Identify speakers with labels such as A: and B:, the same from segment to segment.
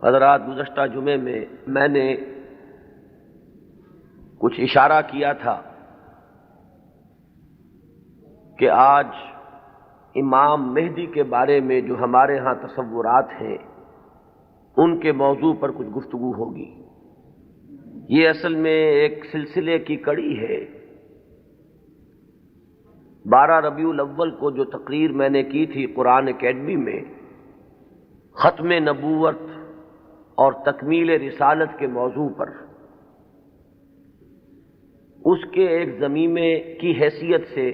A: حضرات، گزشتہ جمعے میں میں نے کچھ اشارہ کیا تھا کہ آج امام مہدی کے بارے میں جو ہمارے ہاں تصورات ہیں ان کے موضوع پر کچھ گفتگو ہوگی۔ یہ اصل میں ایک سلسلے کی کڑی ہے۔ 12 ربیع الاول کو جو تقریر میں نے کی تھی قرآن اکیڈمی میں، ختم نبوت اور تکمیل رسالت کے موضوع پر، اس کے ایک ضمیمے کی حیثیت سے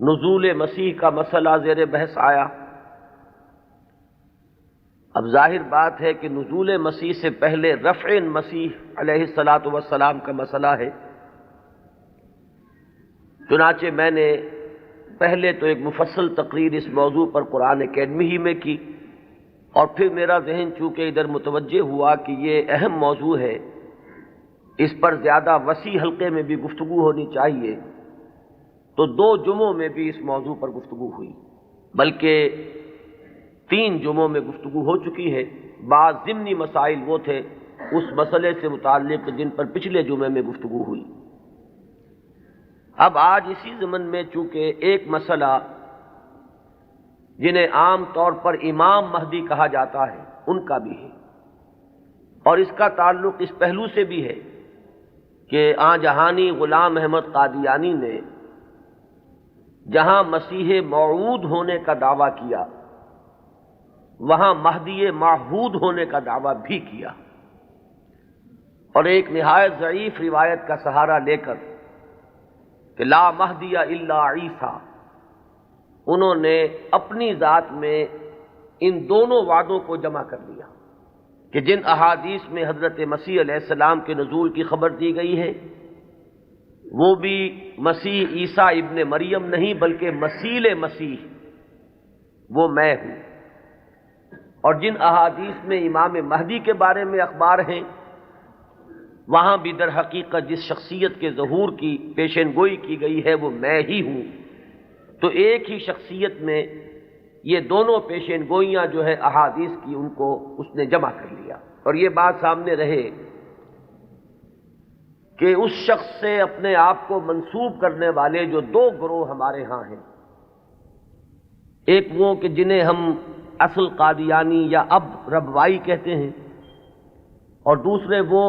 A: نزول مسیح کا مسئلہ زیر بحث آیا۔ اب ظاہر بات ہے کہ نزول مسیح سے پہلے رفع مسیح علیہ الصلاۃ والسلام کا مسئلہ ہے۔ چنانچہ میں نے پہلے تو ایک مفصل تقریر اس موضوع پر قرآن اکیڈمی ہی میں کی، اور پھر میرا ذہن چونکہ ادھر متوجہ ہوا کہ یہ اہم موضوع ہے، اس پر زیادہ وسیع حلقے میں بھی گفتگو ہونی چاہیے، تو 2 جمعوں میں بھی اس موضوع پر گفتگو ہوئی، بلکہ 3 جمعوں میں گفتگو ہو چکی ہے۔ بعض ضمنی مسائل وہ تھے اس مسئلے سے متعلق جن پر پچھلے جمعے میں گفتگو ہوئی۔ اب آج اسی ضمن میں چونکہ ایک مسئلہ جنہیں عام طور پر امام مہدی کہا جاتا ہے ان کا بھی ہے، اور اس کا تعلق اس پہلو سے بھی ہے کہ آن جہانی غلام احمد قادیانی نے جہاں مسیح موعود ہونے کا دعویٰ کیا، وہاں مہدی معہود ہونے کا دعویٰ بھی کیا، اور ایک نہایت ضعیف روایت کا سہارا لے کر کہ لا مہدی الا عیسیٰ، انہوں نے اپنی ذات میں ان دونوں وعدوں کو جمع کر لیا کہ جن احادیث میں حضرت مسیح علیہ السلام کے نزول کی خبر دی گئی ہے وہ بھی مسیح عیسیٰ ابن مریم نہیں بلکہ مسیل مسیح، وہ میں ہوں، اور جن احادیث میں امام مہدی کے بارے میں اخبار ہیں وہاں بھی در حقیقت جس شخصیت کے ظہور کی پیشین گوئی کی گئی ہے وہ میں ہی ہوں۔ تو ایک ہی شخصیت میں یہ دونوں پیشین گوئیاں جو ہے احادیث کی ان کو اس نے جمع کر لیا، اور یہ بات سامنے رہے کہ اس شخص سے اپنے آپ کو منسوب کرنے والے جو 2 گروہ ہمارے ہاں ہیں، ایک وہ کہ جنہیں ہم اصل قادیانی یا اب ربوائی کہتے ہیں، اور دوسرے وہ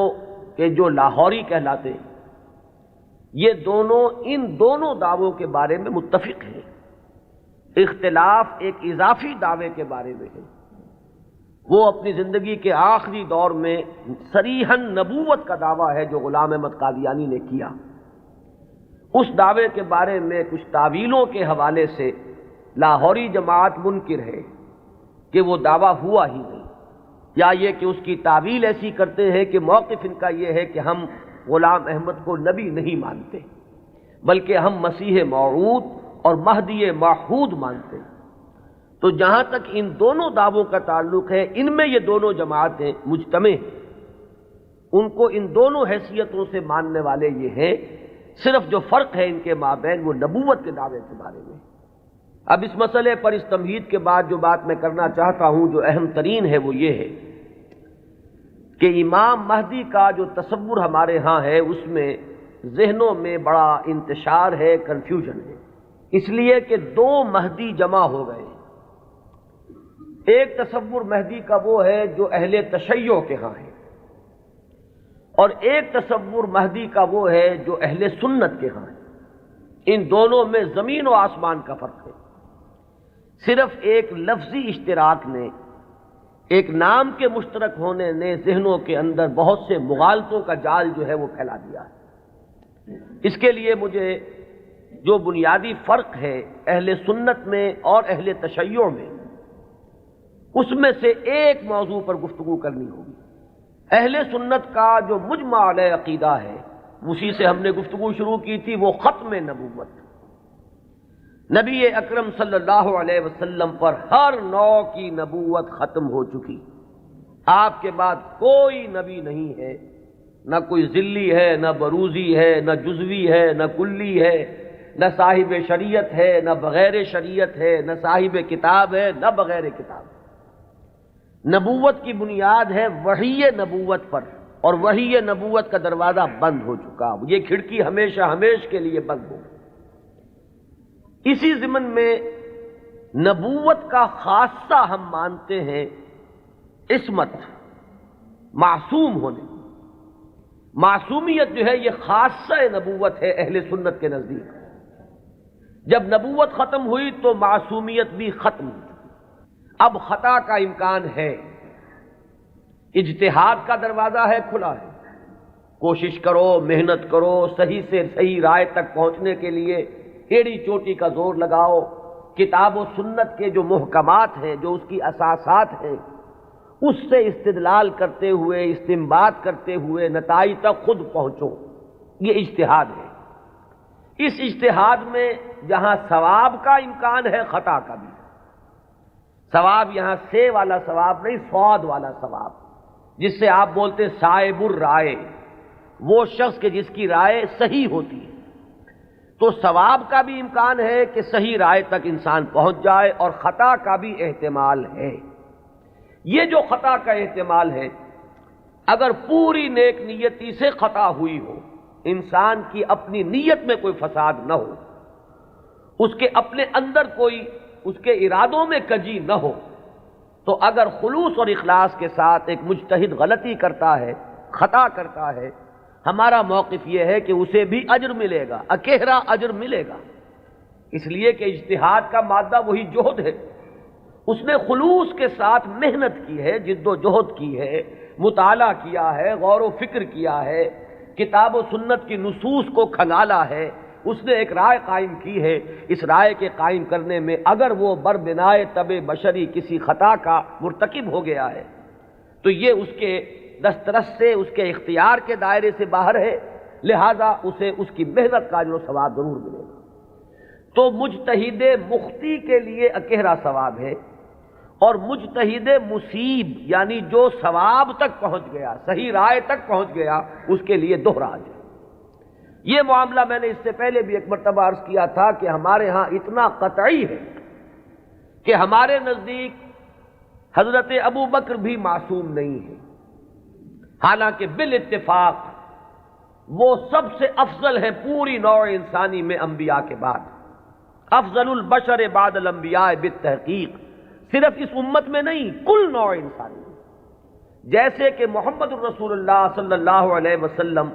A: کہ جو لاہوری کہلاتے ہیں، یہ دونوں ان دونوں دعووں کے بارے میں متفق ہیں۔ اختلاف ایک اضافی دعوے کے بارے میں ہے، وہ اپنی زندگی کے آخری دور میں صریحاً نبوت کا دعویٰ ہے جو غلام احمد قادیانی نے کیا۔ اس دعوے کے بارے میں کچھ تعویلوں کے حوالے سے لاہوری جماعت منکر ہے کہ وہ دعویٰ ہوا ہی نہیں، یا یہ کہ اس کی تعویل ایسی کرتے ہیں کہ موقف ان کا یہ ہے کہ ہم غلام احمد کو نبی نہیں مانتے بلکہ ہم مسیح موعود اور مہدی معہود مانتے ہیں۔ تو جہاں تک ان دونوں دعووں کا تعلق ہے، ان میں یہ دونوں جماعتیں مجتمع ہیں، ان کو ان دونوں حیثیتوں سے ماننے والے یہ ہیں، صرف جو فرق ہے ان کے مابین وہ نبوت کے دعوے کے بارے میں۔ اب اس مسئلے پر اس تمہید کے بعد جو بات میں کرنا چاہتا ہوں جو اہم ترین ہے وہ یہ ہے کہ امام مہدی کا جو تصور ہمارے ہاں ہے اس میں ذہنوں میں بڑا انتشار ہے، کنفیوژن ہے، اس لیے کہ 2 مہدی جمع ہو گئے۔ ایک تصور مہدی کا وہ ہے جو اہل تشیع کے ہاں ہے، اور ایک تصور مہدی کا وہ ہے جو اہل سنت کے ہاں ہے۔ ان دونوں میں زمین و آسمان کا فرق ہے۔ صرف ایک لفظی اشتراک نے، ایک نام کے مشترک ہونے نے ذہنوں کے اندر بہت سے مغالطوں کا جال جو ہے وہ پھیلا دیا ہے۔ اس کے لیے مجھے جو بنیادی فرق ہے اہل سنت میں اور اہل تشیع میں، اس میں سے ایک موضوع پر گفتگو کرنی ہوگی۔ اہل سنت کا جو مجمع علیہ عقیدہ ہے، اسی سے ہم نے گفتگو شروع کی تھی، وہ ختم نبوت۔ نبی اکرم صلی اللہ علیہ وسلم پر ہر نوع کی نبوت ختم ہو چکی، آپ کے بعد کوئی نبی نہیں ہے، نہ کوئی ذلی ہے، نہ بروزی ہے، نہ جزوی ہے، نہ کلی ہے، نہ صاحب شریعت ہے، نہ بغیر شریعت ہے، نہ صاحب کتاب ہے، نہ بغیر کتاب۔ نبوت کی بنیاد ہے وحی نبوت پر، اور وحی نبوت کا دروازہ بند ہو چکا، یہ کھڑکی ہمیشہ ہمیش کے لیے بند ہو۔ اسی ضمن میں نبوت کا خاصہ ہم مانتے ہیں عصمت، معصوم ہونے۔ معصومیت جو ہے یہ خاصہ نبوت ہے اہل سنت کے نزدیک۔ جب نبوت ختم ہوئی تو معصومیت بھی ختم ہوئی۔ اب خطا کا امکان ہے، اجتہاد کا دروازہ ہے، کھلا ہے، کوشش کرو، محنت کرو، صحیح سے صحیح رائے تک پہنچنے کے لیے ایڑی چوٹی کا زور لگاؤ، کتاب و سنت کے جو محکمات ہیں، جو اس کی اساسات ہیں، اس سے استدلال کرتے ہوئے، استنباط کرتے ہوئے نتائج تک خود پہنچو، یہ اجتہاد ہے۔ اس اجتہاد میں جہاں ثواب کا امکان ہے، خطا کا بھی۔ ثواب یہاں سے والا ثواب نہیں، صاد والا ثواب، جس سے آپ بولتے صائب الرائے، وہ شخص کہ جس کی رائے صحیح ہوتی ہے۔ تو ثواب کا بھی امکان ہے کہ صحیح رائے تک انسان پہنچ جائے، اور خطا کا بھی احتمال ہے۔ یہ جو خطا کا احتمال ہے، اگر پوری نیک نیتی سے خطا ہوئی ہو، انسان کی اپنی نیت میں کوئی فساد نہ ہو، اس کے اپنے اندر کوئی اس کے ارادوں میں کجی نہ ہو، تو اگر خلوص اور اخلاص کے ساتھ ایک مجتہد غلطی کرتا ہے، خطا کرتا ہے، ہمارا موقف یہ ہے کہ اسے بھی اجر ملے گا، اکیرا اجر ملے گا، اس لیے کہ اجتہاد کا مادہ وہی جہد ہے۔ اس نے خلوص کے ساتھ محنت کی ہے، جد و جہد کی ہے، مطالعہ کیا ہے، غور و فکر کیا ہے، کتاب و سنت کی نصوص کو کھنگالا ہے، اس نے ایک رائے قائم کی ہے۔ اس رائے کے قائم کرنے میں اگر وہ بربنائے طب بشری کسی خطا کا مرتکب ہو گیا ہے تو یہ اس کے دسترس سے، اس کے اختیار کے دائرے سے باہر ہے، لہذا اسے اس کی محنت کا اجر و ثواب ضرور ملے گا۔ تو مجتہد مخطی کے لیے اکیرا ثواب ہے، اور مجتہد مصیب یعنی جو ثواب تک پہنچ گیا، صحیح رائے تک پہنچ گیا، اس کے لیے دوہرا اجر۔ یہ معاملہ میں نے اس سے پہلے بھی ایک مرتبہ عرض کیا تھا کہ ہمارے ہاں اتنا قطعی ہے کہ ہمارے نزدیک حضرت ابو بکر بھی معصوم نہیں ہے، حالانکہ بالاتفاق وہ سب سے افضل ہے پوری نوع انسانی میں انبیاء کے بعد، افضل البشر بعد الانبیاء بالتحقیق، صرف اس امت میں نہیں، کل نوع انسانی میں۔ جیسے کہ محمد الرسول اللہ صلی اللہ علیہ وسلم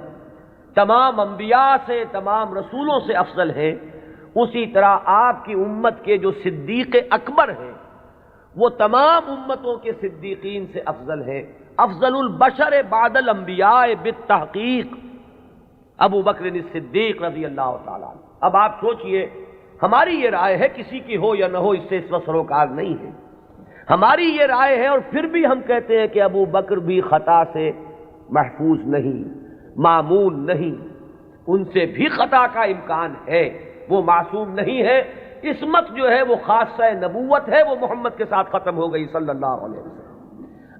A: تمام انبیاء سے، تمام رسولوں سے افضل ہیں، اسی طرح آپ کی امت کے جو صدیق اکبر ہیں وہ تمام امتوں کے صدیقین سے افضل ہیں۔ افضل البشر بعد الانبیاء بالتحقیق ابو بکر الصدیق رضی اللہ تعالیٰ عنہ۔ اب آپ سوچئے، ہماری یہ رائے ہے، کسی کی ہو یا نہ ہو اس سے اس وقت سروکار نہیں ہے، ہماری یہ رائے ہے، اور پھر بھی ہم کہتے ہیں کہ ابو بکر بھی خطا سے محفوظ نہیں، معمول نہیں، ان سے بھی خطا کا امکان ہے، وہ معصوم نہیں ہے۔ عصمت جو ہے وہ خاصہ نبوت ہے، وہ محمد کے ساتھ ختم ہو گئی صلی اللہ علیہ وسلم۔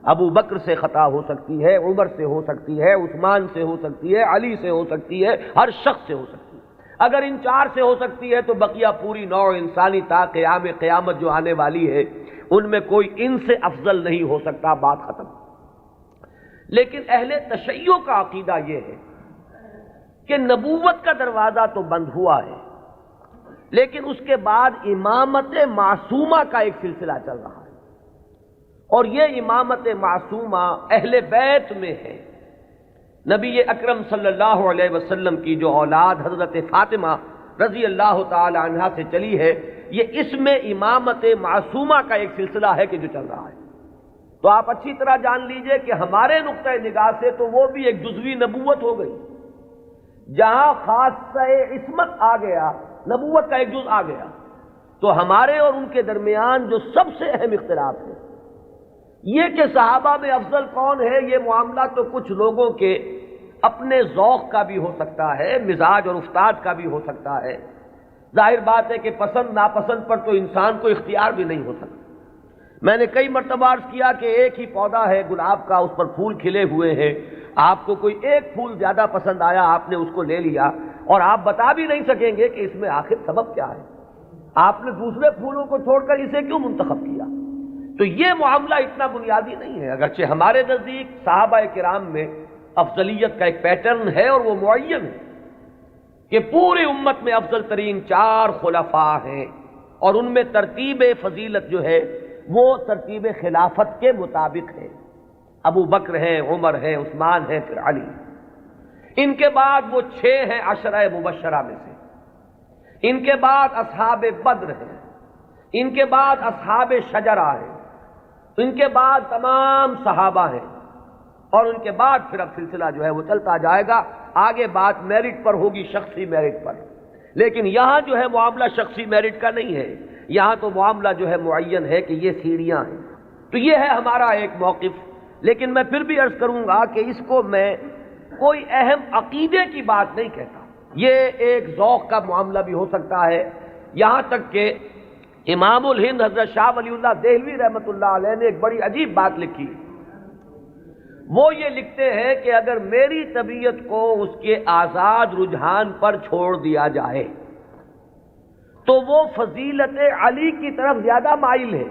A: ابو بکر سے خطا ہو سکتی ہے، عمر سے ہو سکتی ہے، عثمان سے ہو سکتی ہے، علی سے ہو سکتی ہے، ہر شخص سے ہو سکتی ہے۔ اگر ان چار سے ہو سکتی ہے تو بقیہ پوری نوع انسانی تا قیام قیامت جو آنے والی ہے ان میں کوئی ان سے افضل نہیں ہو سکتا، بات ختم۔ لیکن اہل تشیع کا عقیدہ یہ ہے کہ نبوت کا دروازہ تو بند ہوا ہے، لیکن اس کے بعد امامت معصومہ کا ایک سلسلہ چل رہا ہے، اور یہ امامت معصومہ اہل بیت میں ہے۔ نبی اکرم صلی اللہ علیہ وسلم کی جو اولاد حضرت فاطمہ رضی اللہ تعالی عنہا سے چلی ہے، یہ اس میں امامت معصومہ کا ایک سلسلہ ہے کہ جو چل رہا ہے۔ تو آپ اچھی طرح جان لیجئے کہ ہمارے نقطۂ نگاہ سے تو وہ بھی ایک جزوی نبوت ہو گئی، جہاں خاصہ عصمت آ گیا، نبوت کا ایک جز آ گیا۔ تو ہمارے اور ان کے درمیان جو سب سے اہم اختلاف ہے یہ کہ صحابہ میں افضل کون ہے، یہ معاملہ تو کچھ لوگوں کے اپنے ذوق کا بھی ہو سکتا ہے، مزاج اور افتاد کا بھی ہو سکتا ہے۔ ظاہر بات ہے کہ پسند ناپسند پر تو انسان کو اختیار بھی نہیں ہو سکتا۔ میں نے کئی مرتبہ عرض کیا کہ ایک ہی پودا ہے گلاب کا، اس پر پھول کھلے ہوئے ہیں، آپ کو کوئی ایک پھول زیادہ پسند آیا، آپ نے اس کو لے لیا، اور آپ بتا بھی نہیں سکیں گے کہ اس میں آخر سبب کیا ہے، آپ نے دوسرے پھولوں کو چھوڑ کر اسے کیوں منتخب کیا؟ تو یہ معاملہ اتنا بنیادی نہیں ہے، اگرچہ ہمارے نزدیک صحابہ کرام میں افضلیت کا ایک پیٹرن ہے اور وہ معین ہے کہ پوری امت میں افضل ترین 4 خلفاء ہیں، اور ان میں ترتیب فضیلت جو ہے وہ ترتیب خلافت کے مطابق ہے۔ ابو بکر ہیں، عمر ہیں، عثمان ہیں، پھر علی۔ ان کے بعد وہ 6 ہیں عشرہ مبشرہ میں سے، ان کے بعد اصحاب بدر ہیں، ان کے بعد اصحاب شجرہ ہیں، ان کے بعد تمام صحابہ ہیں، اور ان کے بعد پھر اب سلسلہ جو ہے وہ چلتا جائے گا۔ آگے بات میرٹ پر ہوگی، شخصی میرٹ پر، لیکن یہاں جو ہے معاملہ شخصی میرٹ کا نہیں ہے، یہاں تو معاملہ جو ہے معین ہے کہ یہ سیڑھیاں ہیں۔ تو یہ ہے ہمارا ایک موقف، لیکن میں پھر بھی عرض کروں گا کہ اس کو میں کوئی اہم عقیدے کی بات نہیں کہتا، یہ ایک ذوق کا معاملہ بھی ہو سکتا ہے۔ یہاں تک کہ امام الہند حضرت شاہ ولی اللہ دہلوی رحمۃ اللہ علیہ نے ایک بڑی عجیب بات لکھی، وہ یہ لکھتے ہیں کہ اگر میری طبیعت کو اس کے آزاد رجحان پر چھوڑ دیا جائے تو وہ فضیلت علی کی طرف زیادہ مائل ہے۔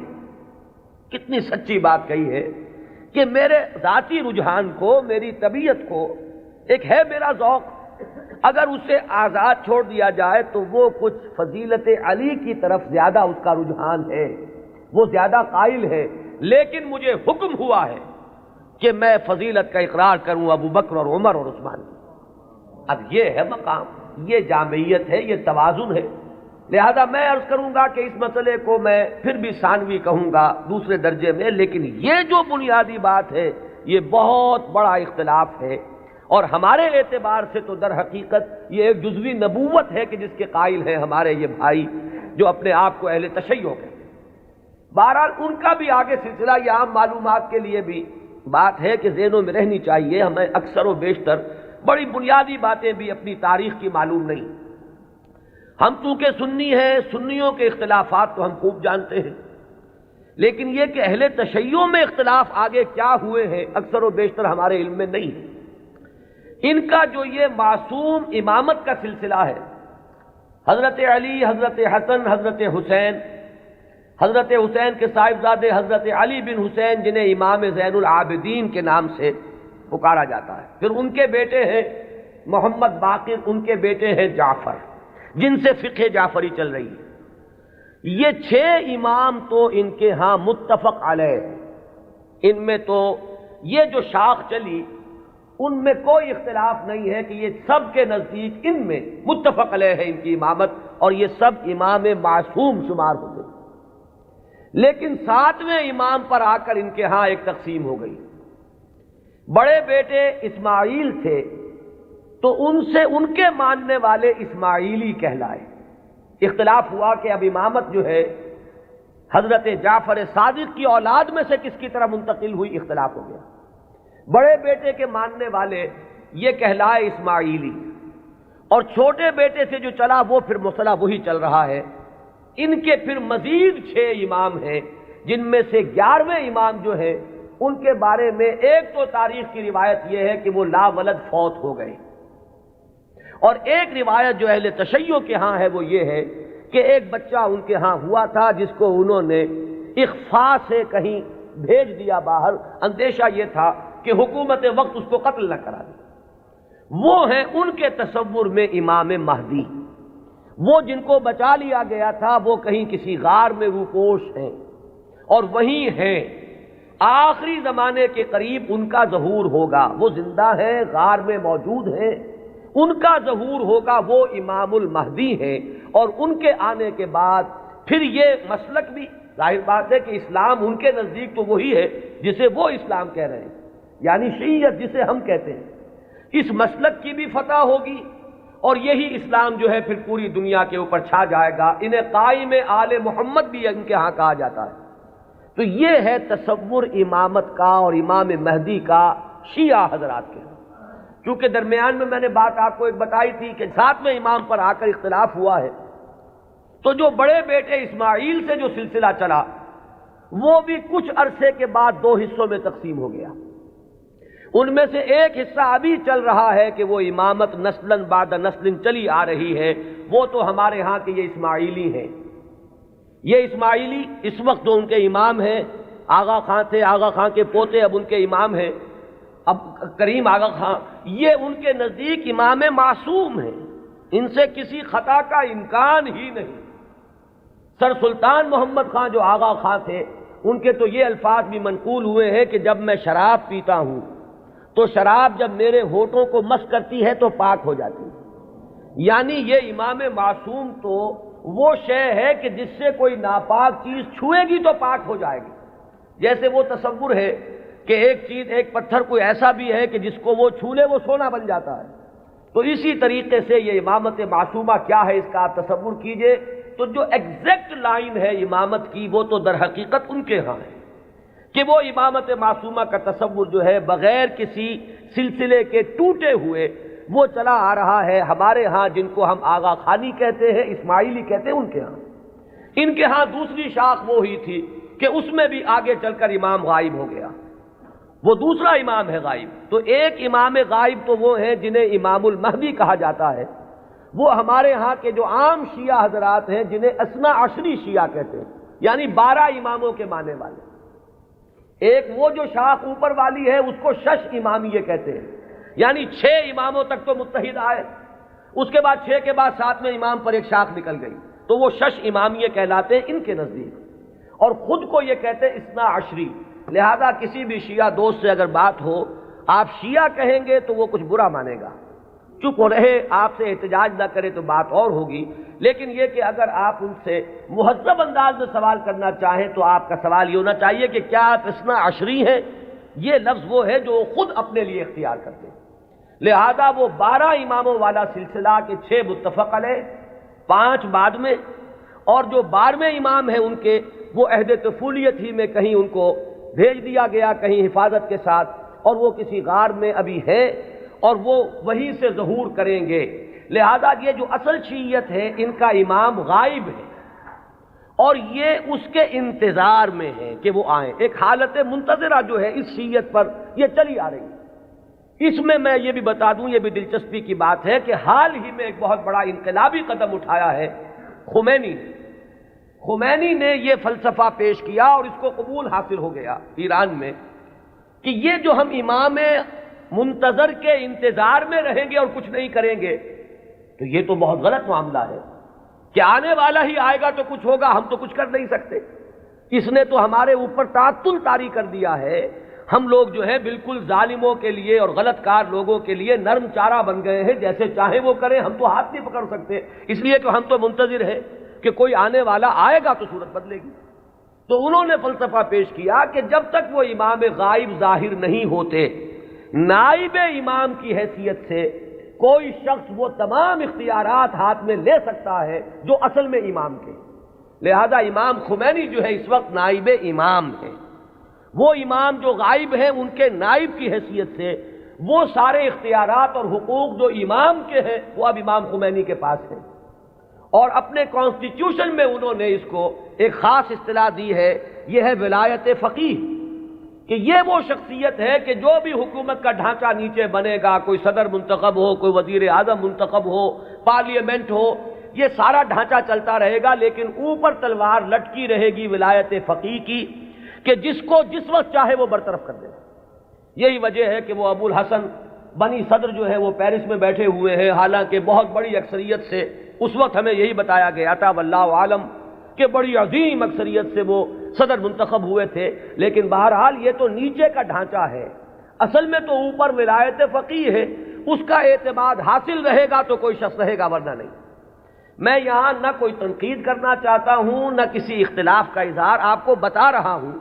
A: کتنی سچی بات کہی ہے کہ میرے ذاتی رجحان کو، میری طبیعت کو، ایک ہے میرا ذوق، اگر اسے آزاد چھوڑ دیا جائے تو وہ کچھ فضیلت علی کی طرف زیادہ اس کا رجحان ہے، وہ زیادہ قائل ہے، لیکن مجھے حکم ہوا ہے کہ میں فضیلت کا اقرار کروں ابو بکر اور عمر اور عثمان کی۔ اب یہ ہے مقام، یہ جامعیت ہے، یہ توازن ہے۔ لہذا میں عرض کروں گا کہ اس مسئلے کو میں پھر بھی ثانوی کہوں گا، دوسرے درجے میں، لیکن یہ جو بنیادی بات ہے یہ بہت بڑا اختلاف ہے، اور ہمارے اعتبار سے تو در حقیقت یہ ایک جزوی نبوت ہے کہ جس کے قائل ہیں ہمارے یہ بھائی جو اپنے آپ کو اہل تشیع کہتے ہیں۔ بہرحال ان کا بھی آگے سلسلہ، یہ عام معلومات کے لیے بھی بات ہے کہ ذہنوں میں رہنی چاہیے، ہمیں اکثر و بیشتر بڑی بنیادی باتیں بھی اپنی تاریخ کی معلوم نہیں۔ ہم چونکہ سنی ہیں، سنیوں کے اختلافات تو ہم خوب جانتے ہیں، لیکن یہ کہ اہل تشیع میں اختلاف آگے کیا ہوئے ہیں اکثر و بیشتر ہمارے علم میں نہیں ہے۔ ان کا جو یہ معصوم امامت کا سلسلہ ہے، حضرت علی، حضرت حسن، حضرت حسین، حضرت حسین کے صاحبزادے حضرت علی بن حسین جنہیں امام زین العابدین کے نام سے پکارا جاتا ہے، پھر ان کے بیٹے ہیں محمد باقر، ان کے بیٹے ہیں جعفر، جن سے فقہ جعفری چل رہی ہے۔ یہ 6 امام تو ان کے ہاں متفق علیہ، ان میں تو یہ جو شاخ چلی ان میں کوئی اختلاف نہیں ہے کہ یہ سب کے نزدیک ان میں متفق علیہ ہے ان کی امامت، اور یہ سب امام معصوم شمار ہوتے ہیں۔ لیکن 7ویں امام پر آ کر ان کے ہاں ایک تقسیم ہو گئی۔ بڑے بیٹے اسماعیل تھے تو ان سے ان کے ماننے والے اسماعیلی کہلائے۔ اختلاف ہوا کہ اب امامت جو ہے حضرت جعفر صادق کی اولاد میں سے کس کی طرف منتقل ہوئی، اختلاف ہو گیا۔ بڑے بیٹے کے ماننے والے یہ کہلائے اسماعیلی، اور چھوٹے بیٹے سے جو چلا وہ پھر مسئلہ وہی چل رہا ہے۔ ان کے پھر مزید 6 امام ہیں، جن میں سے 11ویں امام جو ہے ان کے بارے میں ایک تو تاریخ کی روایت یہ ہے کہ وہ لا ولد فوت ہو گئے، اور ایک روایت جو اہل تشیع کے ہاں ہے وہ یہ ہے کہ ایک بچہ ان کے ہاں ہوا تھا جس کو انہوں نے اخفاء سے کہیں بھیج دیا باہر، اندیشہ یہ تھا کہ حکومت وقت اس کو قتل نہ کرا دے۔ وہ ہیں ان کے تصور میں امام مہدی، وہ جن کو بچا لیا گیا تھا وہ کہیں کسی غار میں روپوش ہیں، اور وہیں ہیں، آخری زمانے کے قریب ان کا ظہور ہوگا، وہ زندہ ہیں، غار میں موجود ہیں، ان کا ظہور ہوگا، وہ امام المہدی ہیں، اور ان کے آنے کے بعد پھر یہ مسلک بھی ظاہر بات ہے کہ اسلام ان کے نزدیک تو وہی ہے جسے وہ اسلام کہہ رہے ہیں، یعنی شیعیت جسے ہم کہتے ہیں، اس مسلک کی بھی فتح ہوگی، اور یہی اسلام جو ہے پھر پوری دنیا کے اوپر چھا جائے گا۔ انہیں قائم آل محمد بھی ان کے ہاں کہا جاتا ہے۔ تو یہ ہے تصور امامت کا اور امام مہدی کا شیعہ حضرات کے۔ چونکہ درمیان میں میں نے بات آپ کو ایک بتائی تھی کہ 7ویں امام پر آ کر اختلاف ہوا ہے، تو جو بڑے بیٹے اسماعیل سے جو سلسلہ چلا وہ بھی کچھ عرصے کے بعد 2 حصوں میں تقسیم ہو گیا۔ ان میں سے ایک حصہ ابھی چل رہا ہے کہ وہ امامت نسلاً بعد نسل چلی آ رہی ہے، وہ تو ہمارے ہاں کے یہ اسماعیلی ہیں۔ یہ اسماعیلی اس وقت جو ان کے امام ہیں آغا خان تھے، آغا خان کے پوتے اب ان کے امام ہیں، اب کریم آغا خان، یہ ان کے نزدیک امام معصوم ہیں، ان سے کسی خطا کا امکان ہی نہیں۔ سر سلطان محمد خان جو آغا خان تھے، ان کے تو یہ الفاظ بھی منقول ہوئے ہیں کہ جب میں شراب پیتا ہوں تو شراب جب میرے ہونٹوں کو مس کرتی ہے تو پاک ہو جاتی ہے۔ یعنی یہ امام معصوم تو وہ شے ہے کہ جس سے کوئی ناپاک چیز چھوئے گی تو پاک ہو جائے گی۔ جیسے وہ تصور ہے کہ ایک چیز، ایک پتھر کوئی ایسا بھی ہے کہ جس کو وہ چھو لے وہ سونا بن جاتا ہے، تو اسی طریقے سے یہ امامت معصومہ کیا ہے اس کا آپ تصور کیجئے۔ تو جو ایگزیکٹ لائن ہے امامت کی وہ تو در حقیقت ان کے ہاں ہے کہ وہ امامت معصومہ کا تصور جو ہے بغیر کسی سلسلے کے ٹوٹے ہوئے وہ چلا آ رہا ہے۔ ہمارے ہاں جن کو ہم آغا خانی کہتے ہیں، اسماعیلی کہتے ہیں، ان کے ہاں، ان کے ہاں دوسری شاخ وہ ہی تھی کہ اس میں بھی آگے چل کر امام غائب ہو گیا، وہ دوسرا امام ہے غائب۔ تو ایک امام غائب تو وہ ہیں جنہیں امام المہدی کہا جاتا ہے، وہ ہمارے ہاں کے جو عام شیعہ حضرات ہیں جنہیں اثنا عشری شیعہ کہتے ہیں، یعنی 12 اماموں کے ماننے والے۔ ایک وہ جو شاخ اوپر والی ہے اس کو شش امامیہ کہتے ہیں، یعنی 6 اماموں تک تو متحد آئے، اس کے بعد 6 کے بعد 7ویں امام پر ایک شاخ نکل گئی، تو وہ شش امامیہ کہلاتے ہیں ان کے نزدیک، اور خود کو یہ کہتے ہیں اثنا عشری۔ لہذا کسی بھی شیعہ دوست سے اگر بات ہو، آپ شیعہ کہیں گے تو وہ کچھ برا مانے گا، چپ رہے، آپ سے احتجاج نہ کرے تو بات اور ہوگی، لیکن یہ کہ اگر آپ ان سے مہذب انداز میں سوال کرنا چاہیں تو آپ کا سوال یہ ہونا چاہیے کہ کیا آپ اثنا عشری ہیں؟ یہ لفظ وہ ہے جو خود اپنے لیے اختیار کرتے ہیں۔ لہذا وہ 12 اماموں والا سلسلہ کے 6 متفق علیہ، 5 بعد میں، اور جو 12ویں امام ہیں ان کے وہ عہد طفولیت ہی میں کہیں ان کو بھیج دیا گیا کہیں حفاظت کے ساتھ، اور وہ کسی غار میں ابھی ہے اور وہ وہیں سے ظہور کریں گے۔ لہذا یہ جو اصل شیعیت ہے ان کا امام غائب ہے اور یہ اس کے انتظار میں ہے کہ وہ آئیں، ایک حالت منتظرہ جو ہے اس شیعیت پر یہ چلی آ رہی ہے۔ اس میں یہ بھی بتا دوں، یہ بھی دلچسپی کی بات ہے کہ حال ہی میں ایک بہت بڑا انقلابی قدم اٹھایا ہے خمینی نے یہ فلسفہ پیش کیا اور اس کو قبول حاصل ہو گیا ایران میں کہ یہ جو ہم امام منتظر کے انتظار میں رہیں گے اور کچھ نہیں کریں گے تو یہ تو بہت غلط معاملہ ہے کہ آنے والا ہی آئے گا تو کچھ ہوگا، ہم تو کچھ کر نہیں سکتے۔ اس نے تو ہمارے اوپر تعطل طاری کر دیا ہے، ہم لوگ جو ہے بالکل ظالموں کے لیے اور غلط کار لوگوں کے لیے نرم چارہ بن گئے ہیں، جیسے چاہیں وہ کریں، ہم تو ہاتھ نہیں پکڑ سکتے، اس لیے کہ ہم تو منتظر ہیں کہ کوئی آنے والا آئے گا تو صورت بدلے گی۔ تو انہوں نے فلسفہ پیش کیا کہ جب تک وہ امام غائب ظاہر نہیں ہوتے، نائب امام کی حیثیت سے کوئی شخص وہ تمام اختیارات ہاتھ میں لے سکتا ہے جو اصل میں امام کے۔ لہذا امام خمینی جو ہے اس وقت نائب امام ہے، وہ امام جو غائب ہیں ان کے نائب کی حیثیت سے وہ سارے اختیارات اور حقوق جو امام کے ہیں وہ اب امام خمینی کے پاس ہیں، اور اپنے کانسٹیٹیوشن میں انہوں نے اس کو ایک خاص اصطلاح دی ہے، یہ ہے ولایت فقیہ، کہ یہ وہ شخصیت ہے کہ جو بھی حکومت کا ڈھانچہ نیچے بنے گا، کوئی صدر منتخب ہو، کوئی وزیر اعظم منتخب ہو، پارلیمنٹ ہو، یہ سارا ڈھانچہ چلتا رہے گا، لیکن اوپر تلوار لٹکی رہے گی ولایت فقیہ کی کہ جس کو جس وقت چاہے وہ برطرف کر دے۔ یہی وجہ ہے کہ وہ ابو الحسن بنی صدر جو ہے وہ پیرس میں بیٹھے ہوئے ہیں، حالانکہ بہت بڑی اکثریت سے اس وقت ہمیں یہی بتایا گیا تھا واللہ عالم کہ بڑی عظیم اکثریت سے وہ صدر منتخب ہوئے تھے، لیکن بہرحال یہ تو نیچے کا ڈھانچہ ہے، اصل میں تو اوپر ولایت فقیہ ہے، اس کا اعتماد حاصل رہے گا تو کوئی شخص رہے گا، ورنہ نہیں۔ میں یہاں نہ کوئی تنقید کرنا چاہتا ہوں نہ کسی اختلاف کا اظہار، آپ کو بتا رہا ہوں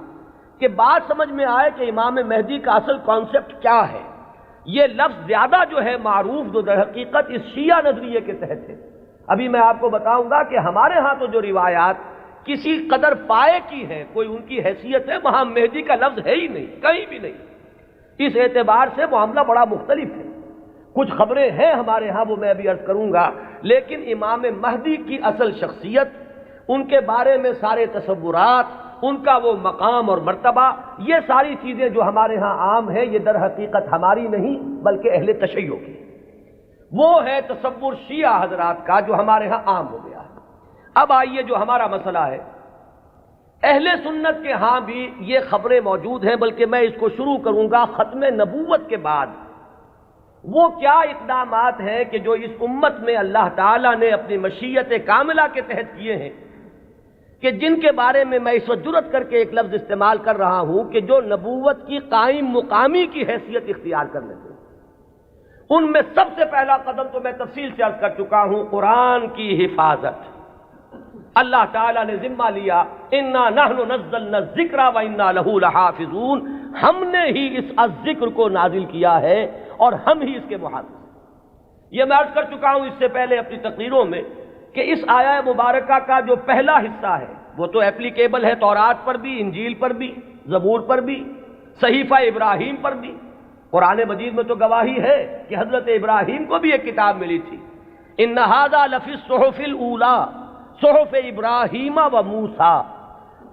A: کہ بات سمجھ میں آئے کہ امام مہدی کا اصل کانسیپٹ کیا ہے۔ یہ لفظ زیادہ جو ہے معروف جو در حقیقت اس شیعہ نظریے کے تحت ہے۔ ابھی میں آپ کو بتاؤں گا کہ ہمارے ہاں تو جو روایات کسی قدر پائے کی ہیں، کوئی ان کی حیثیت ہے، وہاں مہدی کا لفظ ہے ہی نہیں، کہیں بھی نہیں۔ اس اعتبار سے معاملہ بڑا مختلف ہے، کچھ خبریں ہیں ہمارے ہاں وہ میں ابھی عرض کروں گا، لیکن امام مہدی کی اصل شخصیت، ان کے بارے میں سارے تصورات، ان کا وہ مقام اور مرتبہ، یہ ساری چیزیں جو ہمارے ہاں عام ہیں، یہ در حقیقت ہماری نہیں بلکہ اہل تشیع کی، وہ ہے تصور شیعہ حضرات کا جو ہمارے ہاں عام ہو گیا ہے۔ اب آئیے جو ہمارا مسئلہ ہے، اہل سنت کے ہاں بھی یہ خبریں موجود ہیں، بلکہ میں اس کو شروع کروں گا ختم نبوت کے بعد وہ کیا اقدامات ہیں کہ جو اس امت میں اللہ تعالیٰ نے اپنی مشیت کاملہ کے تحت کیے ہیں، کہ جن کے بارے میں میں اس وقت جرأت کر کے ایک لفظ استعمال کر رہا ہوں کہ جو نبوت کی قائم مقامی کی حیثیت اختیار کر لیتے ہیں۔ ان میں سب سے پہلا قدم تو میں تفصیل سے عرض کر چکا ہوں، قرآن کی حفاظت۔ اللہ تعالیٰ نے ذمہ لیا، انا نحن نزلنا الذکر وانا لہ لحافظون، ہم نے ہی اس الذکر کو نازل کیا ہے اور ہم ہی اس کے محافظ۔ یہ میں عرض کر چکا ہوں اس سے پہلے اپنی تقریروں میں کہ اس آیہ مبارکہ کا جو پہلا حصہ ہے وہ تو ایپلیکیبل ہے تورات پر بھی، انجیل پر بھی، زبور پر بھی، صحیفہ ابراہیم پر بھی۔ قرآن مجید میں تو گواہی ہے کہ حضرت ابراہیم کو بھی ایک کتاب ملی تھی، ان ھذا لفی الصحف الاولی صحف ابراہیم و موسیٰ۔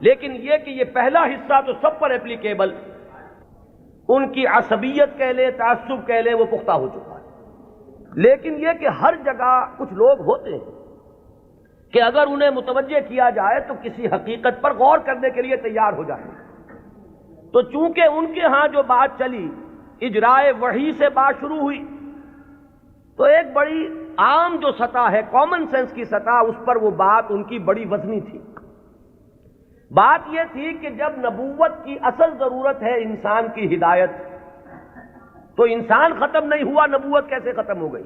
A: لیکن یہ کہ یہ پہلا حصہ تو سب پر ایپلیکیبل، ان کی عصبیت کہہ لیں، تعصب کہہ لیں، وہ پختہ ہو چکا ہے۔ لیکن یہ کہ ہر جگہ کچھ لوگ ہوتے ہیں کہ اگر انہیں متوجہ کیا جائے تو کسی حقیقت پر غور کرنے کے لیے تیار ہو جائیں۔ تو چونکہ ان کے ہاں جو بات چلی اجرائے وحی سے بات شروع ہوئی، تو ایک بڑی عام جو سطح ہے، کامن سینس کی سطح، اس پر وہ بات ان کی بڑی وزنی تھی۔ بات یہ تھی کہ جب نبوت کی اصل ضرورت ہے انسان کی ہدایت، تو انسان ختم نہیں ہوا، نبوت کیسے ختم ہو گئی؟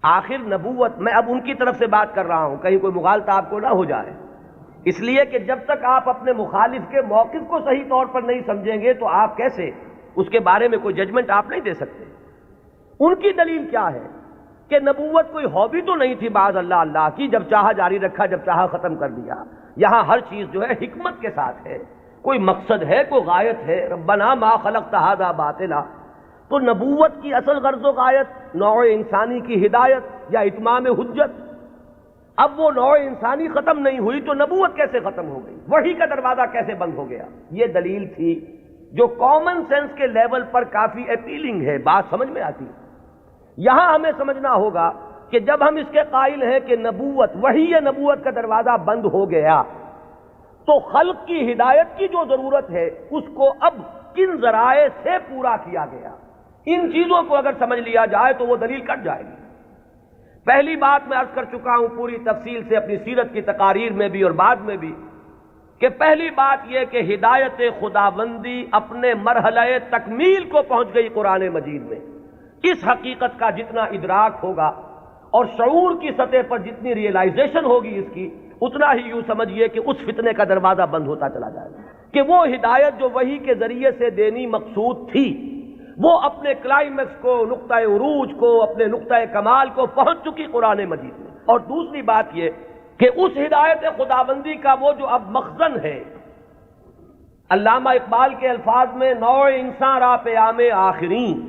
A: آخر نبوت، میں اب ان کی طرف سے بات کر رہا ہوں، کہیں کوئی مغالطہ آپ کو نہ ہو جائے، اس لیے کہ جب تک آپ اپنے مخالف کے موقف کو صحیح طور پر نہیں سمجھیں گے تو آپ کیسے اس کے بارے میں کوئی ججمنٹ آپ نہیں دے سکتے۔ ان کی دلیل کیا ہے کہ نبوت کوئی ہابی تو نہیں تھی بعض اللہ کی، جب چاہا جاری رکھا، جب چاہا ختم کر دیا۔ یہاں ہر چیز جو ہے حکمت کے ساتھ ہے، کوئی مقصد ہے، کوئی غایت ہے، ربنا ما خلقت ھذا باطلا۔ تو نبوت کی اصل غرض و غایت نوع انسانی کی ہدایت یا اتمام حجت۔ اب وہ نوع انسانی ختم نہیں ہوئی تو نبوت کیسے ختم ہو گئی؟ وحی کا دروازہ کیسے بند ہو گیا؟ یہ دلیل تھی جو کامن سینس کے لیول پر کافی اپیلنگ ہے، بات سمجھ میں آتی ہے۔ یہاں ہمیں سمجھنا ہوگا کہ جب ہم اس کے قائل ہیں کہ نبوت، وحی نبوت کا دروازہ بند ہو گیا، تو خلق کی ہدایت کی جو ضرورت ہے اس کو اب کن ذرائع سے پورا کیا گیا، ان چیزوں کو اگر سمجھ لیا جائے تو وہ دلیل کٹ جائے گی۔ پہلی بات میں عرض کر چکا ہوں پوری تفصیل سے اپنی سیرت کی تقاریر میں بھی اور بعد میں بھی، کہ پہلی بات یہ کہ ہدایت خداوندی اپنے مرحلہ تکمیل کو پہنچ گئی قرآن مجید میں۔ اس حقیقت کا جتنا ادراک ہوگا اور شعور کی سطح پر جتنی ریئلائزیشن ہوگی اس کی، اتنا ہی یوں سمجھیے کہ اس فتنے کا دروازہ بند ہوتا چلا جائے گا، کہ وہ ہدایت جو وحی کے ذریعے سے دینی مقصود تھی وہ اپنے کلائمیکس کو، نقطہ عروج کو، اپنے نقطہ کمال کو پہنچ چکی قرآن مجید میں۔ اور دوسری بات یہ کہ اس ہدایت خداوندی کا وہ جو اب مخزن ہے، علامہ اقبال کے الفاظ میں نوع انسان را پیام آخرین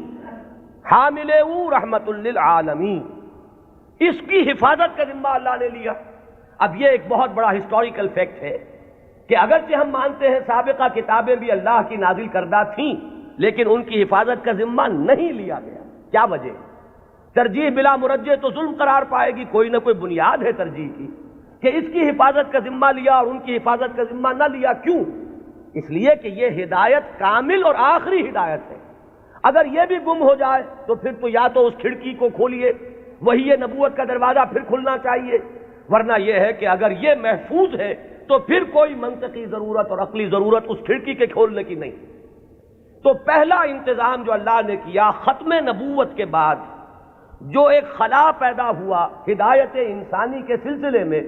A: حامل او رحمت للعالمین، اس کی حفاظت کا ذمہ اللہ نے لیا۔ اب یہ ایک بہت بڑا ہسٹوریکل فیکٹ ہے کہ اگرچہ ہم مانتے ہیں سابقہ کتابیں بھی اللہ کی نازل کردہ تھیں، لیکن ان کی حفاظت کا ذمہ نہیں لیا گیا۔ کیا وجہ؟ ترجیح بلا مرجح تو ظلم قرار پائے گی، کوئی نہ کوئی بنیاد ہے ترجیح کی، کہ اس کی حفاظت کا ذمہ لیا اور ان کی حفاظت کا ذمہ نہ لیا۔ کیوں؟ اس لیے کہ یہ ہدایت کامل اور آخری ہدایت ہے۔ اگر یہ بھی گم ہو جائے تو پھر تو یا تو اس کھڑکی کو کھولیے، وہی نبوت کا دروازہ پھر کھلنا چاہیے، ورنہ یہ ہے کہ اگر یہ محفوظ ہے تو پھر کوئی منطقی ضرورت اور عقلی ضرورت اس کھڑکی کے کھولنے کی نہیں۔ تو پہلا انتظام جو اللہ نے کیا ختم نبوت کے بعد، جو ایک خلا پیدا ہوا ہدایت انسانی کے سلسلے میں،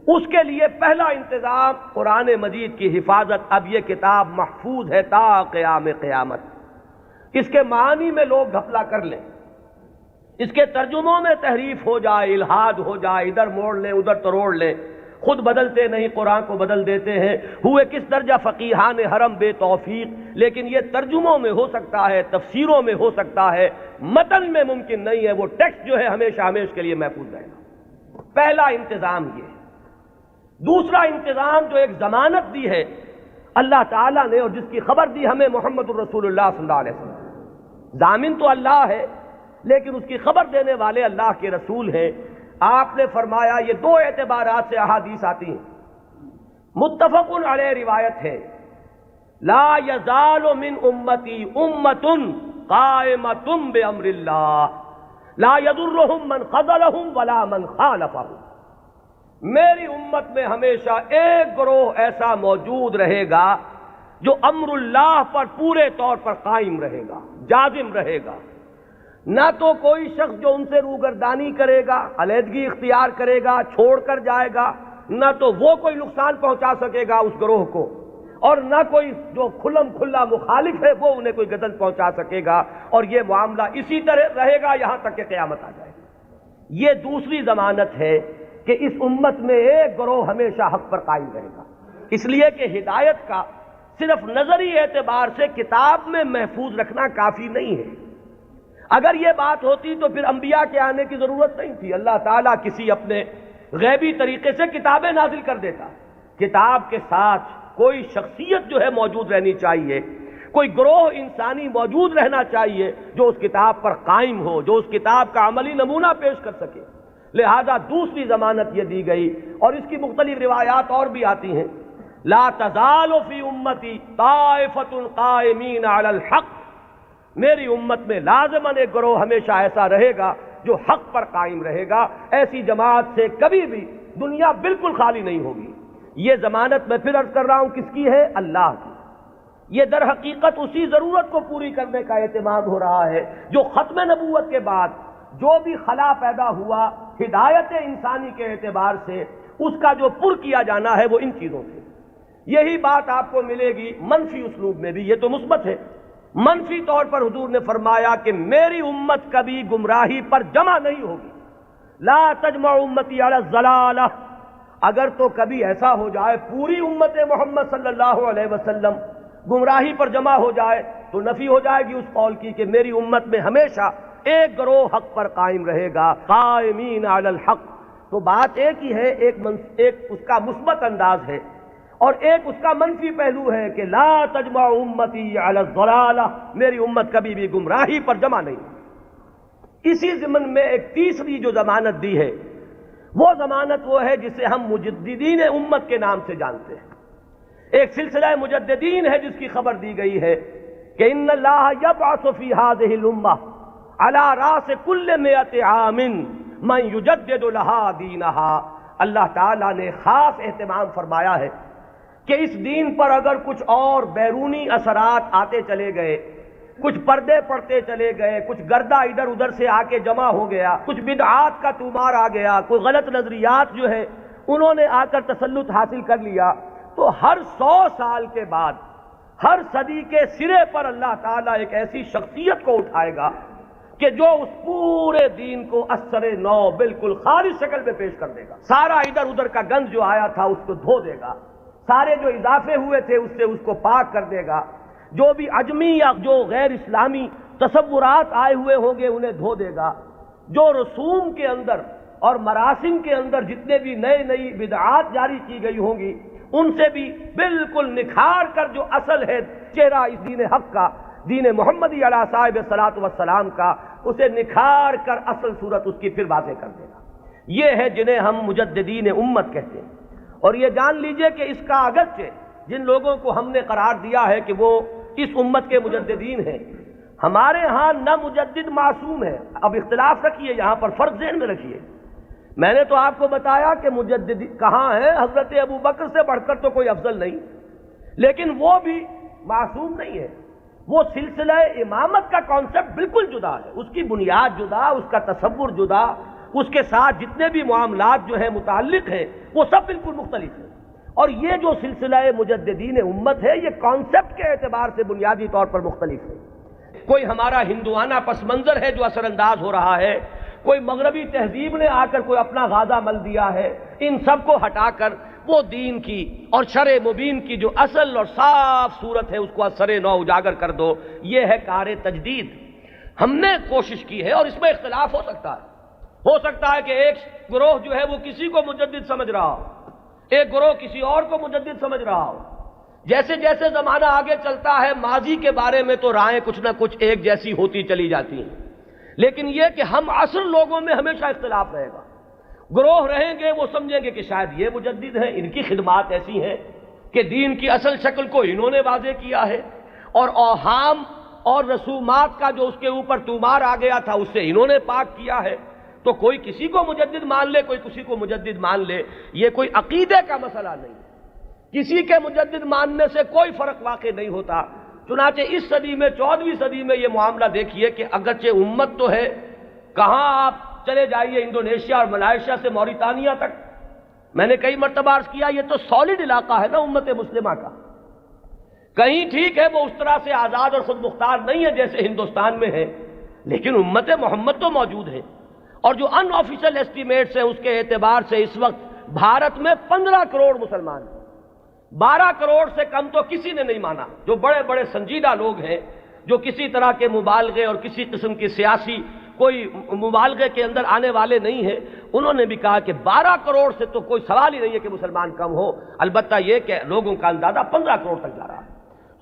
A: اس کے لیے پہلا انتظام قرآن مجید کی حفاظت۔ اب یہ کتاب محفوظ ہے تا قیام قیامت۔ اس کے معنی میں لوگ گھپلا کر لیں، اس کے ترجموں میں تحریف ہو جائے، الہاد ہو جائے، ادھر موڑ لیں ادھر تروڑ لیں، خود بدلتے نہیں قرآن کو بدل دیتے ہیں، ہوئے کس درجہ فقیہان حرم بے توفیق۔ لیکن یہ ترجموں میں ہو سکتا ہے، تفسیروں میں ہو سکتا ہے، متن میں ممکن نہیں ہے۔ وہ ٹیکسٹ جو ہے ہمیشہ ہمیشہ کے لیے محفوظ رہے گا۔ پہلا انتظام یہ۔ دوسرا انتظام جو ایک ضمانت دی ہے اللہ تعالیٰ نے اور جس کی خبر دی ہمیں محمد الرسول اللہ صلی اللہ علیہ وسلم، ضامن تو اللہ ہے لیکن اس کی خبر دینے والے اللہ کے رسول ہیں۔ آپ نے فرمایا، یہ دو اعتبارات سے احادیث آتی ہیں متفق علیہ روایت ہے، لا یزال من امتی امت قائمۃ بامر اللہ لا یضرهم من خذلهم ولا من خالفهم۔ میری امت میں ہمیشہ ایک گروہ ایسا موجود رہے گا جو امر اللہ پر پورے طور پر قائم رہے گا، جازم رہے گا۔ نہ تو کوئی شخص جو ان سے روگردانی کرے گا، علیحدگی اختیار کرے گا، چھوڑ کر جائے گا، نہ تو وہ کوئی نقصان پہنچا سکے گا اس گروہ کو، اور نہ کوئی جو کھلم کھلا مخالف ہے وہ انہیں کوئی غضب پہنچا سکے گا، اور یہ معاملہ اسی طرح رہے گا یہاں تک کہ قیامت آ جائے گی۔ یہ دوسری ضمانت ہے کہ اس امت میں ایک گروہ ہمیشہ حق پر قائم رہے گا، اس لیے کہ ہدایت کا صرف نظری اعتبار سے کتاب میں محفوظ رکھنا کافی نہیں ہے۔ اگر یہ بات ہوتی تو پھر انبیاء کے آنے کی ضرورت نہیں تھی، اللہ تعالیٰ کسی اپنے غیبی طریقے سے کتابیں نازل کر دیتا۔ کتاب کے ساتھ کوئی شخصیت جو ہے موجود رہنی چاہیے، کوئی گروہ انسانی موجود رہنا چاہیے جو اس کتاب پر قائم ہو، جو اس کتاب کا عملی نمونہ پیش کر سکے۔ لہذا دوسری ضمانت یہ دی گئی، اور اس کی مختلف روایات اور بھی آتی ہیں، لا تزال فی امتی طائفۃ قائمین علی الحق، میری امت میں لازماً ایک گروہ ہمیشہ ایسا رہے گا جو حق پر قائم رہے گا، ایسی جماعت سے کبھی بھی دنیا بالکل خالی نہیں ہوگی۔ یہ ضمانت میں پھر عرض کر رہا ہوں کس کی ہے؟ اللہ کی۔ یہ در حقیقت اسی ضرورت کو پوری کرنے کا اہتمام ہو رہا ہے جو ختم نبوت کے بعد جو بھی خلا پیدا ہوا ہدایت انسانی کے اعتبار سے، اس کا جو پر کیا جانا ہے وہ ان چیزوں سے۔ یہی بات آپ کو ملے گی منفی اسلوب میں بھی، یہ تو مثبت ہے۔ منفی طور پر حضور نے فرمایا کہ میری امت کبھی گمراہی پر جمع نہیں ہوگی، لا تجمع امتی علی الضلالہ۔ اگر تو کبھی ایسا ہو جائے پوری امت محمد صلی اللہ علیہ وسلم گمراہی پر جمع ہو جائے تو نفی ہو جائے گی اس قول کی کہ میری امت میں ہمیشہ ایک گروہ حق پر قائم رہے گا، قائمین علی الحق۔ تو بات ایک ہی ہے، ایک اس کا مثبت انداز ہے، اور ایک اس کا منفی پہلو ہے کہ لا تجمع امتی علی الضلالہ، میری امت کبھی بھی گمراہی پر جمع نہیں۔ اسی ضمن میں ایک تیسری جو ضمانت دی ہے وہ ضمانت وہ ہے جسے ہم مجددین امت کے نام سے جانتے ہیں۔ ایک سلسلہ مجددین ہے جس کی خبر دی گئی ہے کہ ان اللہ یبعث فی هذه الامہ علی راس کل 100 عام من یجدد لها دینها۔ اللہ تعالیٰ نے خاص اہتمام فرمایا ہے کہ اس دین پر اگر کچھ اور بیرونی اثرات آتے چلے گئے، کچھ پردے پڑتے چلے گئے، کچھ گردہ ادھر ادھر سے آ کے جمع ہو گیا، کچھ بدعات کا طومار آ گیا، کوئی غلط نظریات جو ہے انہوں نے آ کر تسلط حاصل کر لیا، تو ہر 100 سال کے بعد ہر صدی کے سرے پر اللہ تعالیٰ ایک ایسی شخصیت کو اٹھائے گا کہ جو اس پورے دین کو اثر نو بالکل خالص شکل میں پیش کر دے گا۔ سارا ادھر ادھر کا گند جو آیا تھا اس کو دھو دے گا، سارے جو اضافے ہوئے تھے اس سے اس کو پاک کر دے گا، جو بھی عجمی یا جو غیر اسلامی تصورات آئے ہوئے ہوں گے انہیں دھو دے گا، جو رسوم کے اندر اور مراسم کے اندر جتنے بھی نئی بدعات جاری کی گئی ہوں گی ان سے بھی بالکل نکھار کر جو اصل ہے چہرہ اس دین حق کا، دین محمدی علیہ صاحب الصلاۃ والسلام کا، اسے نکھار کر اصل صورت اس کی پھر واضح کر دے گا۔ یہ ہے جنہیں ہم مجددین امت کہتے ہیں۔ اور یہ جان لیجئے کہ اس کا اگرچہ جن لوگوں کو ہم نے قرار دیا ہے کہ وہ اس امت کے مجددین ہیں، ہمارے ہاں نہ مجدد معصوم ہے۔ اب اختلاف رکھیے، یہاں پر فرق ذہن میں رکھیے۔ میں نے تو آپ کو بتایا کہ مجدد کہاں ہے، حضرت ابو بکر سے بڑھ کر تو کوئی افضل نہیں، لیکن وہ بھی معصوم نہیں ہے۔ وہ سلسلہ امامت کا کانسیپٹ بالکل جدا ہے، اس کی بنیاد جدا، اس کا تصور جدا، اس کے ساتھ جتنے بھی معاملات جو ہیں متعلق ہیں وہ سب بالکل مختلف ہیں۔ اور یہ جو سلسلہ مجددین امت ہے یہ کانسیپٹ کے اعتبار سے بنیادی طور پر مختلف ہے۔ کوئی ہمارا ہندوانہ پس منظر ہے جو اثر انداز ہو رہا ہے، کوئی مغربی تہذیب نے آ کر کوئی اپنا غازہ مل دیا ہے، ان سب کو ہٹا کر وہ دین کی اور شرع مبین کی جو اصل اور صاف صورت ہے اس کو اثر نو اجاگر کر دو۔ یہ ہے کار تجدید۔ ہم نے کوشش کی ہے، اور اس میں اختلاف ہو سکتا ہے کہ ایک گروہ جو ہے وہ کسی کو مجدد سمجھ رہا ہو، ایک گروہ کسی اور کو مجدد سمجھ رہا ہو۔ جیسے جیسے زمانہ آگے چلتا ہے ماضی کے بارے میں تو رائیں کچھ نہ کچھ ایک جیسی ہوتی چلی جاتی ہیں، لیکن یہ کہ ہم عصر لوگوں میں ہمیشہ اختلاف رہے گا۔ گروہ رہیں گے وہ سمجھیں گے کہ شاید یہ مجدد ہیں، ان کی خدمات ایسی ہیں کہ دین کی اصل شکل کو انہوں نے واضح کیا ہے، اور اوہام اور رسومات کا جو اس کے اوپر طومار آ گیا تھا اسے انہوں نے پاک کیا ہے۔ تو کوئی کسی کو مجدد مان لے، کوئی کسی کو مجدد مان لے، یہ کوئی عقیدے کا مسئلہ نہیں ہے، کسی کے مجدد ماننے سے کوئی فرق واقع نہیں ہوتا۔ چنانچہ اس صدی میں 14ویں صدی میں یہ معاملہ دیکھیے کہ اگرچہ امت تو ہے، کہاں آپ چلے جائیے انڈونیشیا اور ملائیشیا سے موریتانیہ تک، میں نے کئی مرتبہ عرض کیا یہ تو سالڈ علاقہ ہے نا امت مسلمہ کا۔ کہیں ٹھیک ہے وہ اس طرح سے آزاد اور خود مختار نہیں ہے جیسے ہندوستان میں ہے، لیکن امت محمد تو موجود ہے، اور جو ان آفیشل ایسٹیمیٹس ہیں اس کے اعتبار سے اس وقت بھارت میں 15 کروڑ مسلمان ہیں۔ 12 کروڑ سے کم تو کسی نے نہیں مانا، جو بڑے بڑے سنجیدہ لوگ ہیں، جو کسی طرح کے مبالغے اور کسی قسم کی سیاسی کوئی مبالغے کے اندر آنے والے نہیں ہیں، انہوں نے بھی کہا کہ 12 کروڑ سے تو کوئی سوال ہی نہیں ہے کہ مسلمان کم ہو، البتہ یہ کہ لوگوں کا اندازہ 15 کروڑ تک جا رہا ہے۔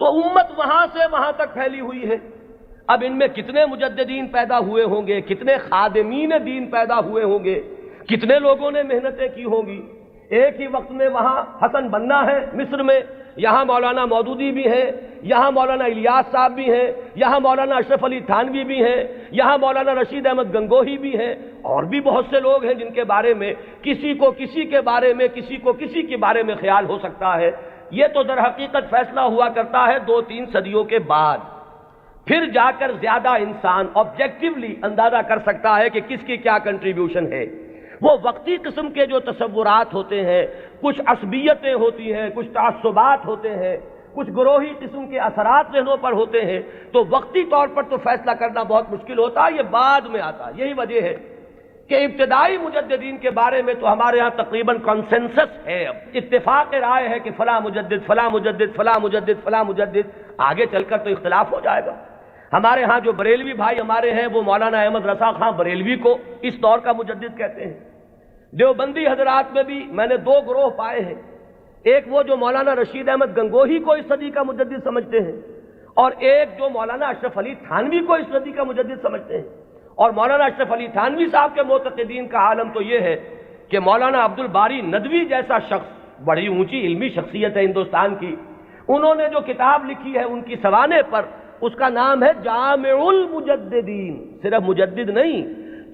A: تو امت وہاں سے وہاں تک پھیلی ہوئی ہے۔ اب ان میں کتنے مجددین پیدا ہوئے ہوں گے، کتنے خادمین دین پیدا ہوئے ہوں گے، کتنے لوگوں نے محنتیں کی ہوں گی۔ ایک ہی وقت میں وہاں حسن بننا ہے مصر میں، یہاں مولانا مودودی بھی ہیں، یہاں مولانا الیاس صاحب بھی ہیں، یہاں مولانا اشرف علی تھانوی بھی ہیں، یہاں مولانا رشید احمد گنگوہی بھی ہیں، اور بھی بہت سے لوگ ہیں جن کے بارے میں کسی کو کسی کے بارے میں، کسی کو کسی کے بارے میں خیال ہو سکتا ہے۔ یہ تو در حقیقت فیصلہ ہوا کرتا ہے 2-3 صدیوں کے بعد، پھر جا کر زیادہ انسان آبجیکٹیولی اندازہ کر سکتا ہے کہ کس کی کیا کنٹریبیوشن ہے۔ وہ وقتی قسم کے جو تصورات ہوتے ہیں، کچھ عصبیتیں ہوتی ہیں، کچھ تعصبات ہوتے ہیں، کچھ گروہی قسم کے اثرات ذہنوں پر ہوتے ہیں، تو وقتی طور پر تو فیصلہ کرنا بہت مشکل ہوتا ہے، یہ بعد میں آتا ہے۔ یہی وجہ ہے کہ ابتدائی مجددین کے بارے میں تو ہمارے ہاں تقریباً کنسنسس ہے، اب اتفاق رائے ہے کہ فلاں مجدد فلاں مجدد فلاں مجدد فلاں مجدد، آگے چل کر تو اختلاف ہو جائے گا۔ ہمارے ہاں جو بریلوی بھائی ہمارے ہیں وہ مولانا احمد رضا خان بریلوی کو اس دور کا مجدد کہتے ہیں۔ دیوبندی حضرات میں بھی میں نے 2 گروہ پائے ہیں، ایک وہ جو مولانا رشید احمد گنگوہی کو اس صدی کا مجدد سمجھتے ہیں، اور ایک جو مولانا اشرف علی تھانوی کو اس صدی کا مجدد سمجھتے ہیں۔ اور مولانا اشرف علی تھانوی صاحب کے معتقدین کا عالم تو یہ ہے کہ مولانا عبد الباری ندوی جیسا شخص، بڑی اونچی علمی شخصیت ہے ہندوستان کی، انہوں نے جو کتاب لکھی ہے ان کی سوانح پر، اس کا نام ہے جامع المجددین، صرف مجدد نہیں،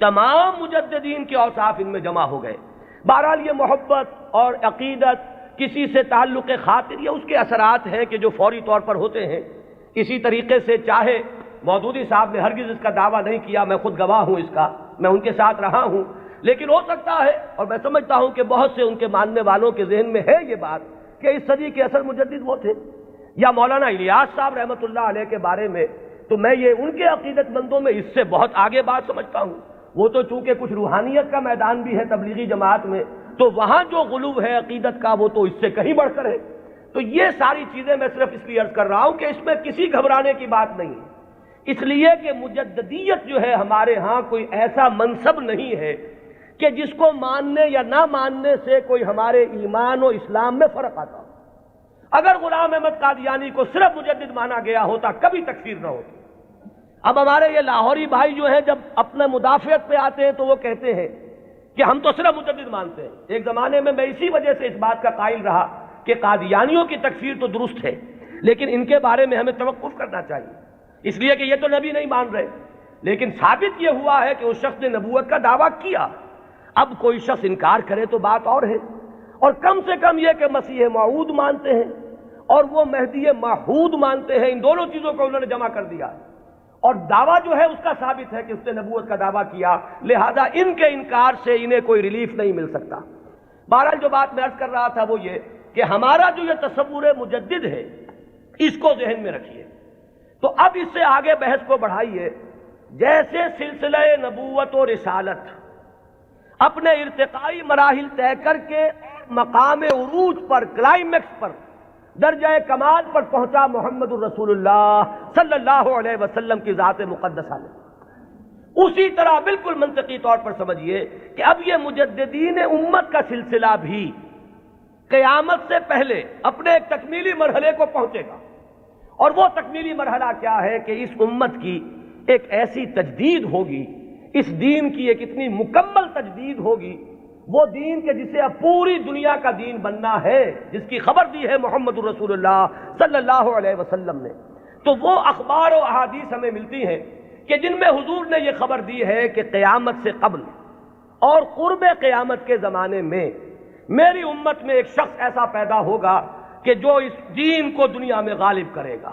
A: تمام مجددین کے اوصاف ان میں جمع ہو گئے۔ بہرحال یہ محبت اور عقیدت، کسی سے تعلق خاطر، یہ اس کے اثرات ہیں کہ جو فوری طور پر ہوتے ہیں۔ اسی طریقے سے چاہے مودودی صاحب نے ہرگز اس کا دعویٰ نہیں کیا، میں خود گواہ ہوں اس کا، میں ان کے ساتھ رہا ہوں، لیکن ہو سکتا ہے اور میں سمجھتا ہوں کہ بہت سے ان کے ماننے والوں کے ذہن میں ہے یہ بات کہ اس صدی کے اصل مجدد وہ تھے۔ یا مولانا الیاس صاحب رحمۃ اللہ علیہ کے بارے میں تو میں یہ ان کے عقیدت مندوں میں اس سے بہت آگے بات سمجھتا ہوں۔ وہ تو چونکہ کچھ روحانیت کا میدان بھی ہے تبلیغی جماعت میں، تو وہاں جو غلو ہے عقیدت کا وہ تو اس سے کہیں بڑھ کر ہے۔ تو یہ ساری چیزیں میں صرف اس لیے عرض کر رہا ہوں کہ اس میں کسی گھبرانے کی بات نہیں ہے، اس لیے کہ مجددیت جو ہے ہمارے ہاں کوئی ایسا منصب نہیں ہے کہ جس کو ماننے یا نہ ماننے سے کوئی ہمارے ایمان و اسلام میں فرق آتا ہو۔ اگر غلام احمد قادیانی کو صرف مجدد مانا گیا ہوتا کبھی تکفیر نہ ہوتی۔ اب ہمارے یہ لاہوری بھائی جو ہیں جب اپنے مدافعت پہ آتے ہیں تو وہ کہتے ہیں کہ ہم تو صرف مجدد مانتے ہیں۔ ایک زمانے میں میں اسی وجہ سے اس بات کا قائل رہا کہ قادیانیوں کی تکفیر تو درست ہے، لیکن ان کے بارے میں ہمیں توقف کرنا چاہیے، اس لیے کہ یہ تو نبی نہیں مان رہے، لیکن ثابت یہ ہوا ہے کہ اس شخص نے نبوت کا دعویٰ کیا۔ اب کوئی شخص انکار کرے تو بات اور ہے، اور کم سے کم یہ کہ مسیح موعود مانتے ہیں اور وہ مہدی موعود مانتے ہیں، ان دونوں چیزوں کو انہوں نے جمع کر دیا، اور دعویٰ جو ہے اس کا ثابت ہے کہ اس نے نبوت کا دعویٰ کیا، لہذا ان کے انکار سے انہیں کوئی ریلیف نہیں مل سکتا۔ بہرحال جو بات میں عرض کر رہا تھا وہ یہ کہ ہمارا جو یہ تصور مجدد ہے اس کو ذہن میں رکھیے۔ تو اب اس سے آگے بحث کو بڑھائیے، جیسے سلسلہ نبوت و رسالت اپنے ارتقائی مراحل طے کر کے مقام عروج پر، کلائمیکس پر، درجہ کمال پر پہنچا محمد الرسول اللہ صلی اللہ علیہ وسلم کی ذات مقدسہ میں، اسی طرح بالکل منطقی طور پر سمجھیے کہ اب یہ مجددین امت کا سلسلہ بھی قیامت سے پہلے اپنے ایک تکمیلی مرحلے کو پہنچے گا، اور وہ تکمیلی مرحلہ کیا ہے کہ اس امت کی ایک ایسی تجدید ہوگی، اس دین کی ایک اتنی مکمل تجدید ہوگی وہ دین کے جسے اب پوری دنیا کا دین بننا ہے، جس کی خبر دی ہے محمد رسول اللہ صلی اللہ علیہ وسلم نے، تو وہ اخبار و احادیث ہمیں ملتی ہیں کہ جن میں حضور نے یہ خبر دی ہے کہ قیامت سے قبل اور قرب قیامت کے زمانے میں میری امت میں ایک شخص ایسا پیدا ہوگا کہ جو اس دین کو دنیا میں غالب کرے گا،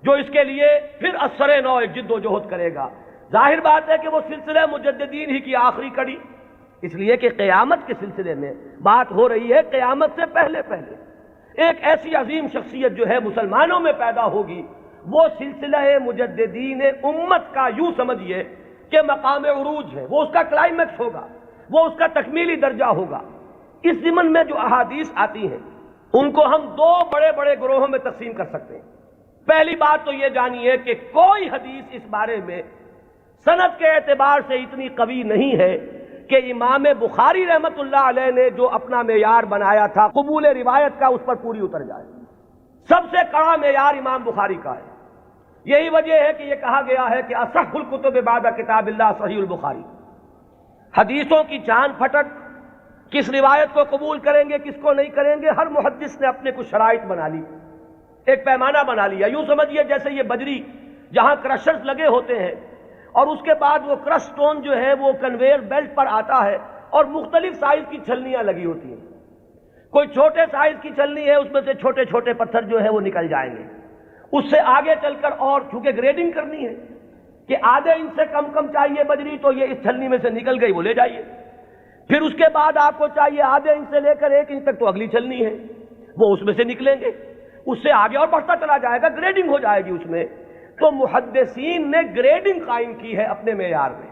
A: جو اس کے لیے پھر اثر نو ایک جد و جہد کرے گا۔ ظاہر بات ہے کہ وہ سلسلہ مجددین ہی کی آخری کڑی، اس لیے کہ قیامت کے سلسلے میں بات ہو رہی ہے قیامت سے پہلے پہلے ایک ایسی عظیم شخصیت جو ہے مسلمانوں میں پیدا ہوگی، وہ سلسلہ مجددین امت کا یوں سمجھیے کہ مقام عروج ہے، وہ اس کا کلائمیکس ہوگا، وہ اس کا تکمیلی درجہ ہوگا۔ اس ضمن میں جو احادیث آتی ہیں ان کو ہم دو بڑے بڑے گروہوں میں تقسیم کر سکتے ہیں۔ پہلی بات تو یہ جانیے کہ کوئی حدیث اس بارے میں سند کے اعتبار سے اتنی قوی نہیں ہے کہ امام بخاری رحمت اللہ علیہ نے جو اپنا معیار بنایا تھا قبول روایت کا اس پر پوری اتر جائے۔ سب سے کڑا معیار امام بخاری کا ہے، یہی وجہ ہے کہ یہ کہا گیا ہے کہ اصح الکتب بعد کتاب اللہ صحیح البخاری۔ حدیثوں کی چاند پھٹک، کس روایت کو قبول کریں گے کس کو نہیں کریں گے، ہر محدث نے اپنے کچھ شرائط بنا لی، ایک پیمانہ بنا لیا۔ یوں سمجھیے جیسے یہ بجری جہاں کرشرز لگے ہوتے ہیں اور اس کے بعد وہ کرش سٹون جو ہے وہ کنویئر بیلٹ پر آتا ہے اور مختلف سائز کی چھلنیاں لگی ہوتی ہیں۔ کوئی چھوٹے سائز کی چھلنی ہے، اس میں سے چھوٹے چھوٹے پتھر جو ہے وہ نکل جائیں گے، اس سے آگے چل کر اور چونکہ گریڈنگ کرنی ہے کہ آدھے انچ سے کم چاہیے بجری تو یہ اس چھلنی میں سے نکل گئی، وہ لے جائیے۔ پھر اس کے بعد آپ کو چاہیے آدھے انچ سے لے کر 1 انچ تک تو اگلی چھلنی ہے، وہ اس میں سے نکلیں گے، اس سے آگے اور بڑھتا چلا جائے گا، گریڈنگ ہو جائے گی اس میں۔ تو محدثین نے گریڈنگ قائم کی ہے اپنے معیار میں،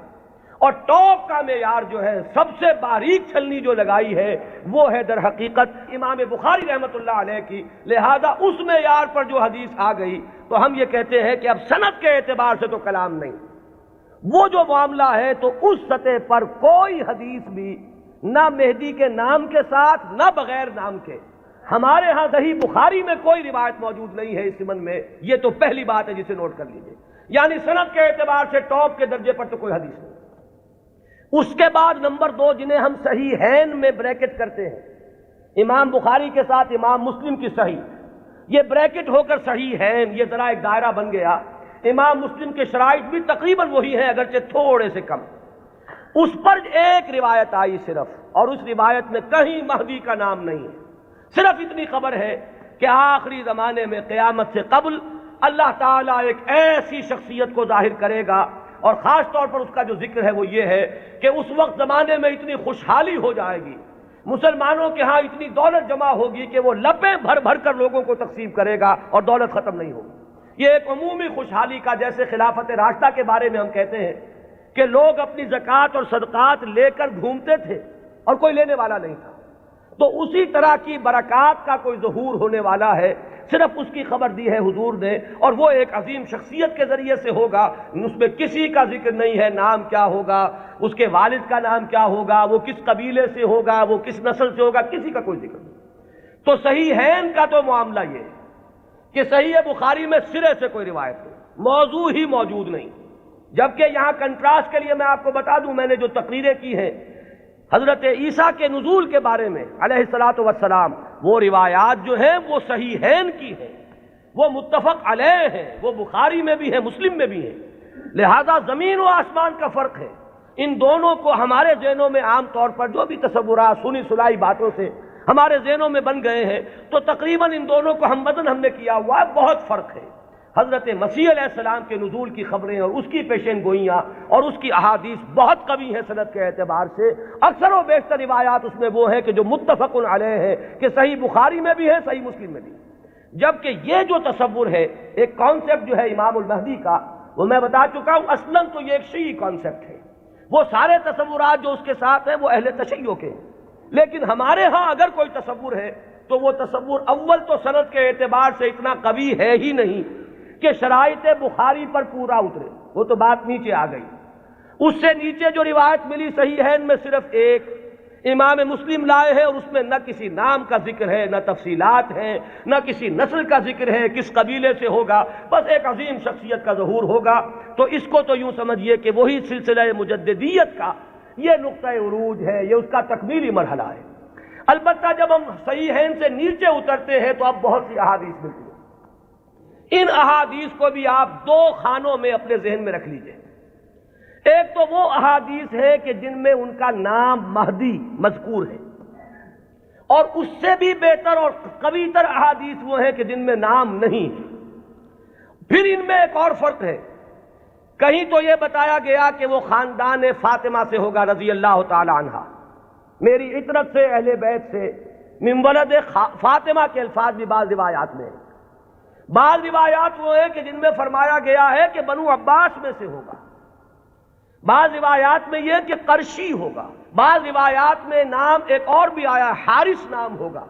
A: اور ٹاپ کا معیار جو ہے سب سے باریک چھلنی جو لگائی ہے وہ ہے در حقیقت امام بخاری رحمت اللہ علیہ کی۔ لہذا اس معیار پر جو حدیث آ گئی تو ہم یہ کہتے ہیں کہ اب سند کے اعتبار سے تو کلام نہیں، وہ جو معاملہ ہے تو اس سطح پر کوئی حدیث بھی نہ مہدی کے نام کے ساتھ نہ بغیر نام کے ہمارے ہاں صحیح بخاری میں کوئی روایت موجود نہیں ہے اس ضمن میں۔ یہ تو پہلی بات ہے جسے نوٹ کر لیجئے، یعنی سند کے اعتبار سے ٹاپ کے درجے پر تو کوئی حدیث نہیں۔ اس کے بعد نمبر 2 جنہیں ہم صحیحین میں بریکٹ کرتے ہیں، امام بخاری کے ساتھ امام مسلم کی صحیح، یہ بریکٹ ہو کر صحیحین، یہ ذرا ایک دائرہ بن گیا۔ امام مسلم کے شرائط بھی تقریباً وہی ہیں اگرچہ تھوڑے سے کم۔ اس پر ایک روایت آئی صرف، اور اس روایت میں کہیں مہدی کا نام نہیں ہے، صرف اتنی خبر ہے کہ آخری زمانے میں قیامت سے قبل اللہ تعالیٰ ایک ایسی شخصیت کو ظاہر کرے گا، اور خاص طور پر اس کا جو ذکر ہے وہ یہ ہے کہ اس وقت زمانے میں اتنی خوشحالی ہو جائے گی، مسلمانوں کے ہاں اتنی دولت جمع ہوگی کہ وہ لپیں بھر بھر کر لوگوں کو تقسیم کرے گا اور دولت ختم نہیں ہوگی۔ یہ ایک عمومی خوشحالی کا، جیسے خلافت راشدہ کے بارے میں ہم کہتے ہیں کہ لوگ اپنی زکوٰۃ اور صدقات لے کر گھومتے تھے اور کوئی لینے والا نہیں تھا، تو اسی طرح کی برکات کا کوئی ظہور ہونے والا ہے، صرف اس کی خبر دی ہے حضور نے، اور وہ ایک عظیم شخصیت کے ذریعے سے ہوگا۔ اس میں کسی کا ذکر نہیں ہے نام کیا ہوگا، اس کے والد کا نام کیا ہوگا، وہ کس قبیلے سے ہوگا، وہ کس نسل سے ہوگا، کسی کا کوئی ذکر نہیں۔ تو صحیحین کا تو معاملہ یہ ہے کہ صحیح بخاری میں سرے سے کوئی روایت نہیں، موضوع ہی موجود نہیں۔ جبکہ یہاں کنٹراسٹ کے لیے میں آپ کو بتا دوں، میں نے جو تقریریں کی ہیں حضرت عیسیٰ کے نزول کے بارے میں علیہ الصلاۃ والسلام، وہ روایات جو ہیں وہ صحیحین کی ہیں، وہ متفق علیہ ہیں، وہ بخاری میں بھی ہے مسلم میں بھی ہے۔ لہذا زمین و آسمان کا فرق ہے۔ ان دونوں کو ہمارے ذہنوں میں عام طور پر جو بھی تصورات سنی سنائی باتوں سے ہمارے ذہنوں میں بن گئے ہیں، تو تقریباً ان دونوں کو ہم وزن ہم نے کیا ہوا ہے، بہت فرق ہے۔ حضرت مسیح علیہ السلام کے نزول کی خبریں اور اس کی پیشین گوئیاں اور اس کی احادیث بہت قوی ہیں سند کے اعتبار سے۔ اکثر و بیشتر روایات اس میں وہ ہیں کہ جو متفق علیہ ہے، کہ صحیح بخاری میں بھی ہے، صحیح مسلم میں بھی ہے۔ جبکہ یہ جو تصور ہے، ایک کانسیپٹ جو ہے امام المہدی کا، وہ میں بتا چکا ہوں اصلاً تو یہ ایک شیعی کانسیپٹ ہے، وہ سارے تصورات جو اس کے ساتھ ہیں وہ اہل تشیع کے ہیں۔ لیکن ہمارے ہاں اگر کوئی تصور ہے تو وہ تصور اول تو سند کے اعتبار سے اتنا قوی ہے ہی نہیں کہ شرائط بخاری پر پورا اترے، وہ تو بات نیچے آ گئی۔ اس سے نیچے جو روایت ملی صحیحین میں صرف ایک امام مسلم لائے ہیں، اور اس میں نہ کسی نام کا ذکر ہے، نہ تفصیلات ہیں، نہ کسی نسل کا ذکر ہے، کس قبیلے سے ہوگا، بس ایک عظیم شخصیت کا ظہور ہوگا۔ تو اس کو تو یوں سمجھیے کہ وہی سلسلہ مجددیت کا
B: یہ نقطہ عروج ہے، یہ اس کا تکمیلی مرحلہ ہے۔ البتہ جب ہم صحیحین سے نیچے اترتے ہیں تو اب بہت سی احادیث ملتی ہیں۔ ان احادیث کو بھی آپ دو خانوں میں اپنے ذہن میں رکھ لیجئے۔ ایک تو وہ احادیث ہے کہ جن میں ان کا نام مہدی مذکور ہے، اور اس سے بھی بہتر اور قوی تر احادیث وہ ہیں کہ جن میں نام نہیں ہے۔ پھر ان میں ایک اور فرق ہے، کہیں تو یہ بتایا گیا کہ وہ خاندان فاطمہ سے ہوگا رضی اللہ تعالی عنہا، میری عطرت سے، اہل بیت سے، من ولد فاطمہ کے الفاظ بھی بعض روایات میں ہیں۔ بعض روایات وہ ہیں کہ جن میں فرمایا گیا ہے کہ بنو عباس میں سے ہوگا، بعض روایات میں یہ کہ قرشی ہوگا، بعض روایات میں نام ایک اور بھی آیا حارث نام ہوگا،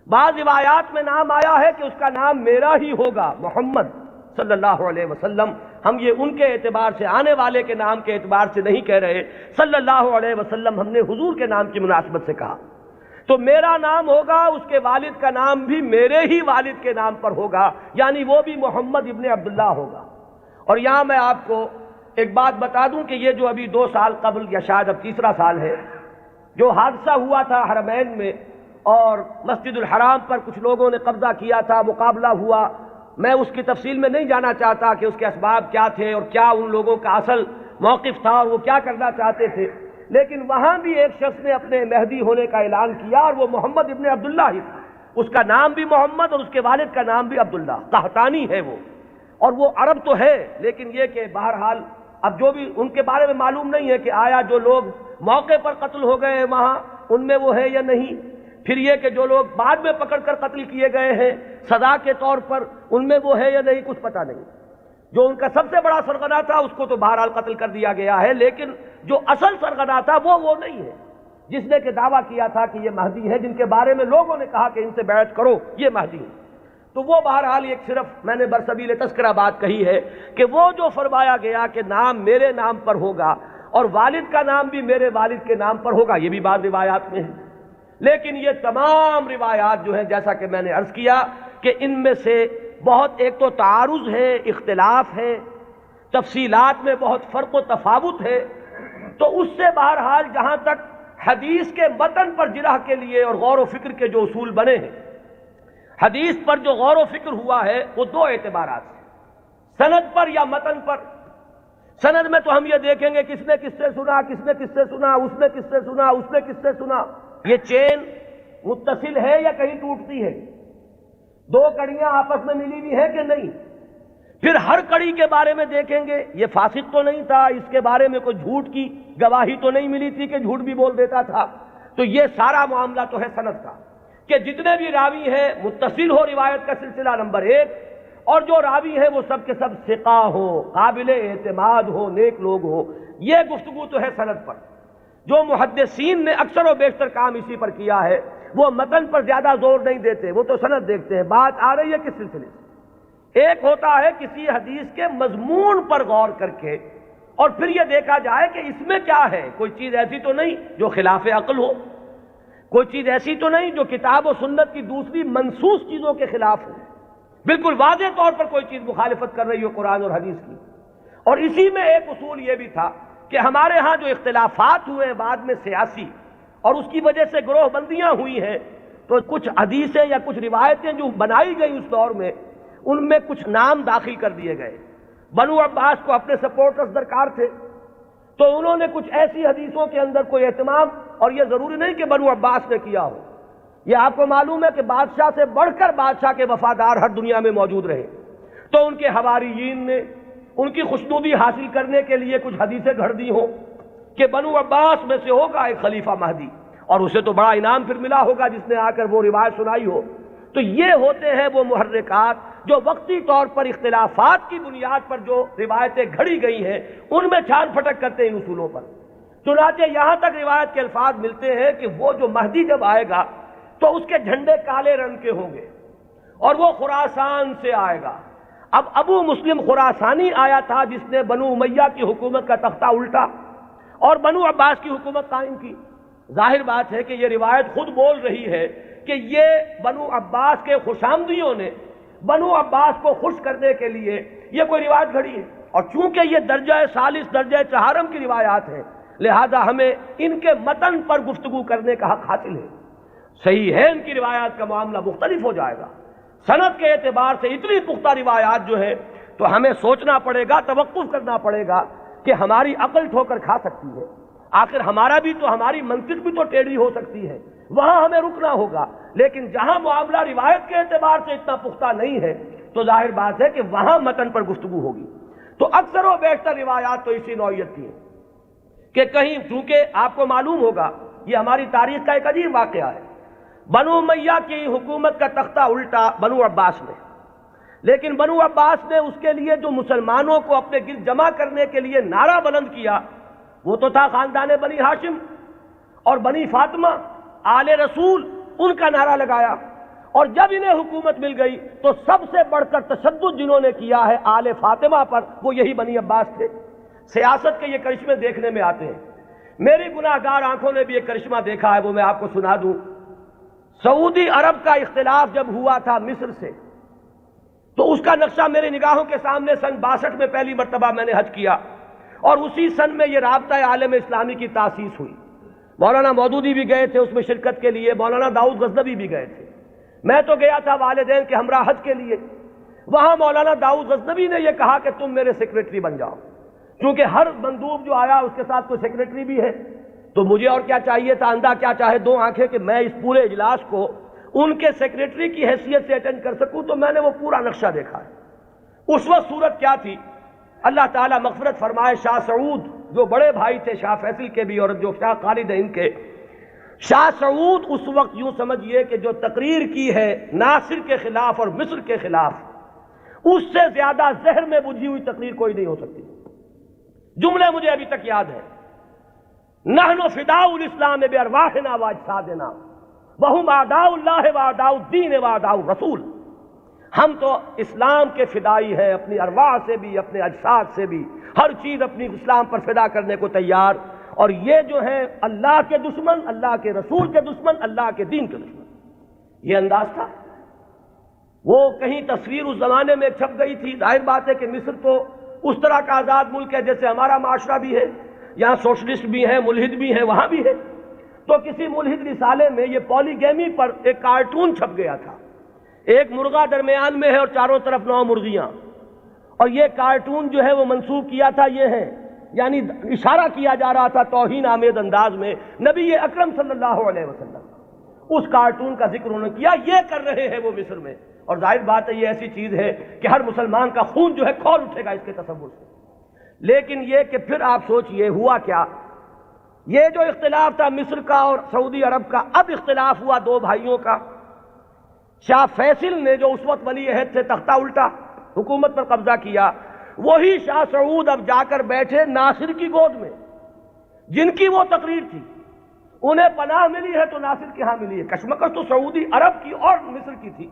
B: بعض روایات میں نام آیا ہے کہ اس کا نام میرا ہی ہوگا، محمد صلی اللہ علیہ وسلم۔ ہم یہ ان کے اعتبار سے، آنے والے کے نام کے اعتبار سے نہیں کہہ رہے، صلی اللہ علیہ وسلم ہم نے حضور کے نام کی مناسبت سے کہا۔ تو میرا نام ہوگا، اس کے والد کا نام بھی میرے ہی والد کے نام پر ہوگا، یعنی وہ بھی محمد ابن عبداللہ ہوگا۔ اور یہاں میں آپ کو ایک بات بتا دوں کہ یہ جو ابھی 2 سال قبل یا شاید اب تیسرا سال ہے، جو حادثہ ہوا تھا حرمین میں اور مسجد الحرام پر کچھ لوگوں نے قبضہ کیا تھا، مقابلہ ہوا، میں اس کی تفصیل میں نہیں جانا چاہتا کہ اس کے اسباب کیا تھے اور کیا ان لوگوں کا اصل موقف تھا اور وہ کیا کرنا چاہتے تھے، لیکن وہاں بھی ایک شخص نے اپنے مہدی ہونے کا اعلان کیا اور وہ محمد ابن عبداللہ ہی تھا۔ اس کا نام بھی محمد اور اس کے والد کا نام بھی عبداللہ، قحطانی ہے وہ، اور وہ عرب تو ہے، لیکن یہ کہ بہرحال اب جو بھی ان کے بارے میں معلوم نہیں ہے کہ آیا جو لوگ موقع پر قتل ہو گئے ہیں وہاں ان میں وہ ہے یا نہیں، پھر یہ کہ جو لوگ بعد میں پکڑ کر قتل کیے گئے ہیں سزا کے طور پر ان میں وہ ہے یا نہیں، کچھ پتہ نہیں۔ جو ان کا سب سے بڑا سرغنہ تھا اس کو تو بہرحال قتل کر دیا گیا ہے، لیکن جو اصل سرغنہ تھا وہ نہیں ہے، جس نے کہ دعویٰ کیا تھا کہ یہ مہدی ہے، جن کے بارے میں لوگوں نے کہا کہ ان سے بیعت کرو یہ مہدی ہے۔ تو وہ بہرحال ایک صرف میں نے برسبیل تذکرہ بات کہی ہے کہ وہ جو فرمایا گیا کہ نام میرے نام پر ہوگا اور والد کا نام بھی میرے والد کے نام پر ہوگا، یہ بھی بعض روایات میں ہے۔ لیکن یہ تمام روایات جو ہیں جیسا کہ میں نے عرض کیا کہ ان میں سے بہت ایک تو تعارض ہے، اختلاف ہے، تفصیلات میں بہت فرق و تفاوت ہے، تو اس سے بہرحال جہاں تک حدیث کے متن پر جرح کے لیے اور غور و فکر کے جو اصول بنے ہیں، حدیث پر جو غور و فکر ہوا ہے وہ 2 اعتبارات ہیں، سند پر یا متن پر۔ سند میں تو ہم یہ دیکھیں گے کس نے کس سے سنا، کس نے کس سے سنا، اس نے کس سے سنا، اس نے کس سے سنا، یہ چین متصل ہے یا کہیں ٹوٹتی ہے، 2 کڑیاں آپس میں ملی ہوئی ہیں کہ نہیں۔ پھر ہر کڑی کے بارے میں دیکھیں گے یہ فاسق تو نہیں تھا، اس کے بارے میں کوئی جھوٹ کی گواہی تو نہیں ملی تھی کہ جھوٹ بھی بول دیتا تھا۔ تو یہ سارا معاملہ تو ہے سند کا کہ جتنے بھی راوی ہیں متصل ہو روایت کا سلسلہ نمبر 1، اور جو راوی ہیں وہ سب کے سب ثقہ ہو، قابل اعتماد ہو، نیک لوگ ہو، یہ گفتگو تو ہے سند پر۔ جو محدثین نے اکثر و بیشتر کام اسی پر کیا ہے، وہ متن پر زیادہ زور نہیں دیتے، وہ تو سند دیکھتے ہیں بات آ رہی ہے کس سلسلے سے۔ ایک ہوتا ہے کسی حدیث کے مضمون پر غور کر کے اور پھر یہ دیکھا جائے کہ اس میں کیا ہے، کوئی چیز ایسی تو نہیں جو خلاف عقل ہو، کوئی چیز ایسی تو نہیں جو کتاب و سنت کی دوسری منسوخ چیزوں کے خلاف ہو، بالکل واضح طور پر کوئی چیز مخالفت کر رہی ہو قرآن اور حدیث کی۔ اور اسی میں ایک اصول یہ بھی تھا کہ ہمارے ہاں جو اختلافات ہوئے بعد میں سیاسی اور اس کی وجہ سے گروہ بندیاں ہوئی ہیں، تو کچھ حدیثیں یا کچھ روایتیں جو بنائی گئی اس دور میں ان میں کچھ نام داخل کر دیے گئے۔ بنو عباس کو اپنے سپورٹرز درکار تھے، تو انہوں نے کچھ ایسی حدیثوں کے اندر کوئی اہتمام، اور یہ ضروری نہیں کہ بنو عباس نے کیا ہو، یہ آپ کو معلوم ہے کہ بادشاہ سے بڑھ کر بادشاہ کے وفادار ہر دنیا میں موجود رہے، تو ان کے حواریین نے ان کی خوشنودی حاصل کرنے کے لیے کچھ حدیثیں گھڑ دی ہوں کہ بنو عباس میں سے ہوگا ایک خلیفہ مہدی، اور اسے تو بڑا انعام پھر ملا ہوگا جس نے آ کر وہ روایت سنائی ہو۔ تو یہ ہوتے ہیں وہ محرکات جو وقتی طور پر اختلافات کی بنیاد پر جو روایتیں گھڑی گئی ہیں ان میں چھان پھٹک کرتے ہیں ان اصولوں پر۔ چنانچہ یہاں تک روایت کے الفاظ ملتے ہیں کہ وہ جو مہدی جب آئے گا تو اس کے جھنڈے کالے رنگ کے ہوں گے اور وہ خراسان سے آئے گا۔ اب ابو مسلم خراسانی آیا تھا جس نے بنو امیہ کی حکومت کا تختہ الٹا اور بنو عباس کی حکومت قائم کی۔ ظاہر بات ہے کہ یہ روایت خود بول رہی ہے کہ یہ بنو عباس کے خوشامدیوں نے بنو عباس کو خوش کرنے کے لیے یہ کوئی روایت گھڑی ہے، اور چونکہ یہ درجہ ثالث درجہ چہارم کی روایات ہیں لہذا ہمیں ان کے متن پر گفتگو کرنے کا حق حاصل ہے۔ صحیح ہے ان کی روایات کا معاملہ مختلف ہو جائے گا، سند کے اعتبار سے اتنی پختہ روایات جو ہے تو ہمیں سوچنا پڑے گا، توقف کرنا پڑے گا کہ ہماری عقل ٹھوکر کھا سکتی ہے، آخر ہمارا بھی تو، ہماری منطق بھی تو ٹیڑھی ہو سکتی ہے، وہاں ہمیں رکنا ہوگا۔ لیکن جہاں معاملہ روایت کے اعتبار سے اتنا پختہ نہیں ہے تو ظاہر بات ہے کہ وہاں متن پر گفتگو ہوگی۔ تو اکثر و بیشتر روایات تو اسی نوعیت کی ہیں کہ کہیں، چونکہ آپ کو معلوم ہوگا یہ ہماری تاریخ کا ایک عجیب واقعہ ہے، بنو امیہ کی حکومت کا تختہ الٹا بنو عباس نے، لیکن بنو عباس نے اس کے لیے جو مسلمانوں کو اپنے گرد جمع کرنے کے لیے نعرہ بلند کیا وہ تو تھا خاندان بنی ہاشم اور بنی فاطمہ آل رسول، ان کا نعرہ لگایا، اور جب انہیں حکومت مل گئی تو سب سے بڑھ کر تشدد جنہوں نے کیا ہے آل فاطمہ پر، وہ یہی بنی عباس تھے۔ سیاست کے یہ کرشمے دیکھنے میں آتے ہیں، میری گناہ گار آنکھوں نے بھی ایک کرشمہ دیکھا ہے، وہ میں آپ کو سنا دوں۔ سعودی عرب کا اختلاف جب ہوا تھا مصر سے، تو اس کا نقشہ میری نگاہوں کے سامنے سن 62 میں پہلی مرتبہ میں نے حج کیا، اور اسی سن میں یہ رابطہ عالم اسلامی کی تاسیس ہوئی۔ مولانا مودودی بھی گئے تھے اس میں شرکت کے لیے، مولانا داؤد غزنوی بھی گئے تھے، میں تو گیا تھا والدین کے ہمراہ حج کے لیے۔ وہاں مولانا داؤد غزنوی نے یہ کہا کہ تم میرے سیکریٹری بن جاؤ، کیونکہ ہر مندوب جو آیا اس کے ساتھ کوئی سیکریٹری بھی ہے، تو مجھے اور کیا چاہیے تھا، اندھا کیا چاہے دو آنکھیں، کہ میں اس پورے اجلاس کو ان کے سیکریٹری کی حیثیت سے اٹینڈ کر سکوں۔ تو میں نے وہ پورا نقشہ دیکھا ہے۔ اس وقت صورت کیا تھی، اللہ تعالیٰ مغفرت فرمائے، شاہ سعود جو بڑے بھائی تھے شاہ فیصل کے بھی اور جو شاہ خالد ہیں ان کے، شاہ سعود اس وقت یوں سمجھئے کہ جو تقریر کی ہے ناصر کے خلاف اور مصر کے خلاف، اس سے زیادہ زہر میں بجھی ہوئی تقریر کوئی نہیں ہو سکتی۔ جملے مجھے ابھی تک یاد ہے، نحن فداء الاسلام بارواحنا واجسادنا وہم اعداء اللہ واعداء الدین واعداء الرسول، ہم تو اسلام کے فدائی ہیں، اپنی ارواح سے بھی، اپنے اجساد سے بھی، ہر چیز اپنی اسلام پر فدا کرنے کو تیار، اور یہ جو ہیں اللہ کے دشمن، اللہ کے رسول کے دشمن، اللہ کے دین کے دشمن۔ یہ انداز تھا۔ وہ کہیں تصویر اس زمانے میں چھپ گئی تھی، ظاہر بات ہے کہ مصر تو اس طرح کا آزاد ملک ہے جیسے ہمارا معاشرہ بھی ہے، یہاں سوشلسٹ بھی ہیں، ملحد بھی ہیں، وہاں بھی ہے۔ تو کسی ملحد رسالے میں یہ پولیگیمی پر ایک کارٹون چھپ گیا تھا، ایک مرغہ درمیان میں ہے اور چاروں طرف 9 مرغیاں، اور یہ کارٹون جو ہے وہ منسوب کیا تھا یہ ہے، یعنی اشارہ کیا جا رہا تھا توہین آمیز انداز میں نبی اکرم صلی اللہ علیہ وسلم۔ اس کارٹون کا ذکر انہوں نے کیا، یہ کر رہے ہیں وہ مصر میں، اور ظاہر بات ہے یہ ایسی چیز ہے کہ ہر مسلمان کا خون جو ہے کھول اٹھے گا اس کے تصور سے۔ لیکن یہ کہ پھر آپ سوچئے ہوا کیا، یہ جو اختلاف تھا مصر کا اور سعودی عرب کا، اب اختلاف ہوا 2 بھائیوں کا۔ شاہ فیصل نے جو اس وقت ولی عہد تھے تختہ الٹا، حکومت پر قبضہ کیا، وہی شاہ سعود اب جا کر بیٹھے ناصر کی گود میں، جن کی وہ تقریر تھی، انہیں پناہ ملی ہے تو ناصر کے ہاں ملی ہے۔ کشمکش تو سعودی عرب کی اور مصر کی تھی،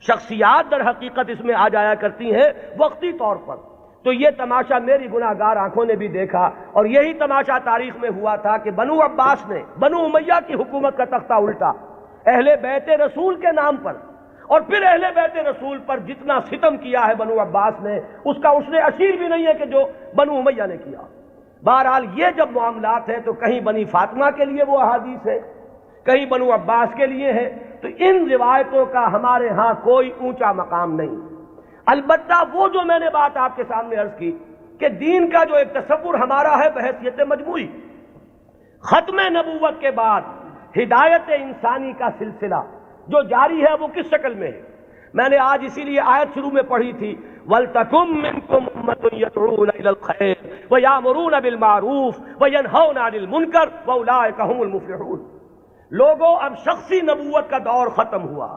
B: شخصیات در حقیقت اس میں آ جایا کرتی ہیں وقتی طور پر۔ تو یہ تماشا میری گناہ گار آنکھوں نے بھی دیکھا، اور یہی تماشا تاریخ میں ہوا تھا کہ بنو عباس نے بنو امیہ کی حکومت کا تختہ الٹا اہل بیت رسول کے نام پر، اور پھر اہل بیت رسول پر جتنا ستم کیا ہے بنو عباس نے، اس کا اس نے اشیر بھی نہیں ہے کہ جو بنو امیہ نے کیا۔ بہرحال یہ جب معاملات ہیں تو کہیں بنی فاطمہ کے لیے وہ احادیث ہے، کہیں بنو عباس کے لیے ہے، تو ان روایتوں کا ہمارے ہاں کوئی اونچا مقام نہیں۔ البتہ وہ جو میں نے بات آپ کے سامنے عرض کی کہ دین کا جو ایک تصور ہمارا ہے بحیثیت مجموعی، ختم نبوت کے بعد ہدایت انسانی کا سلسلہ جو جاری ہے وہ کس شکل میں ہے؟ میں نے آج اسی لیے آیت شروع میں پڑھی تھی، وَلْتَكُمْ مِنْكُمْ أُمَّةٌ يَدْعُونَ إِلَى الْخَيْرِ وَيَأْمُرُونَ بِالْمَعْرُوفِ وَيَنْهَوْنَ عَنِ الْمُنكَرِ وَأُولَٰئِكَ هُمُ الْمُفْلِحُونَ۔ لوگوں اب شخصی نبوت کا دور ختم ہوا،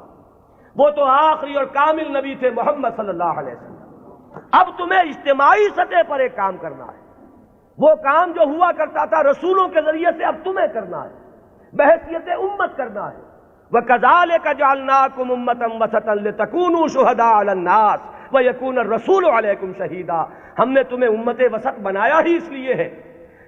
B: وہ تو آخری اور کامل نبی تھے محمد صلی اللہ علیہ وسلم۔ اب تمہیں اجتماعی سطح پر ایک کام کرنا ہے، وہ کام جو ہوا کرتا تھا رسولوں کے ذریعے سے اب تمہیں کرنا ہے، بحیثیت امت کرنا ہے۔ وَكَذَلِكَ جَعَلْنَاكُمْ أُمَّةً وَسَطًا لِتَكُونُوا شُهَدَاءَ عَلَى النَّاسِ وَيَكُونَ الرَّسُولُ عَلَيْكُمْ شَهِيدًا۔ ہم نے تمہیں امت وسط بنایا ہی اس لیے ہے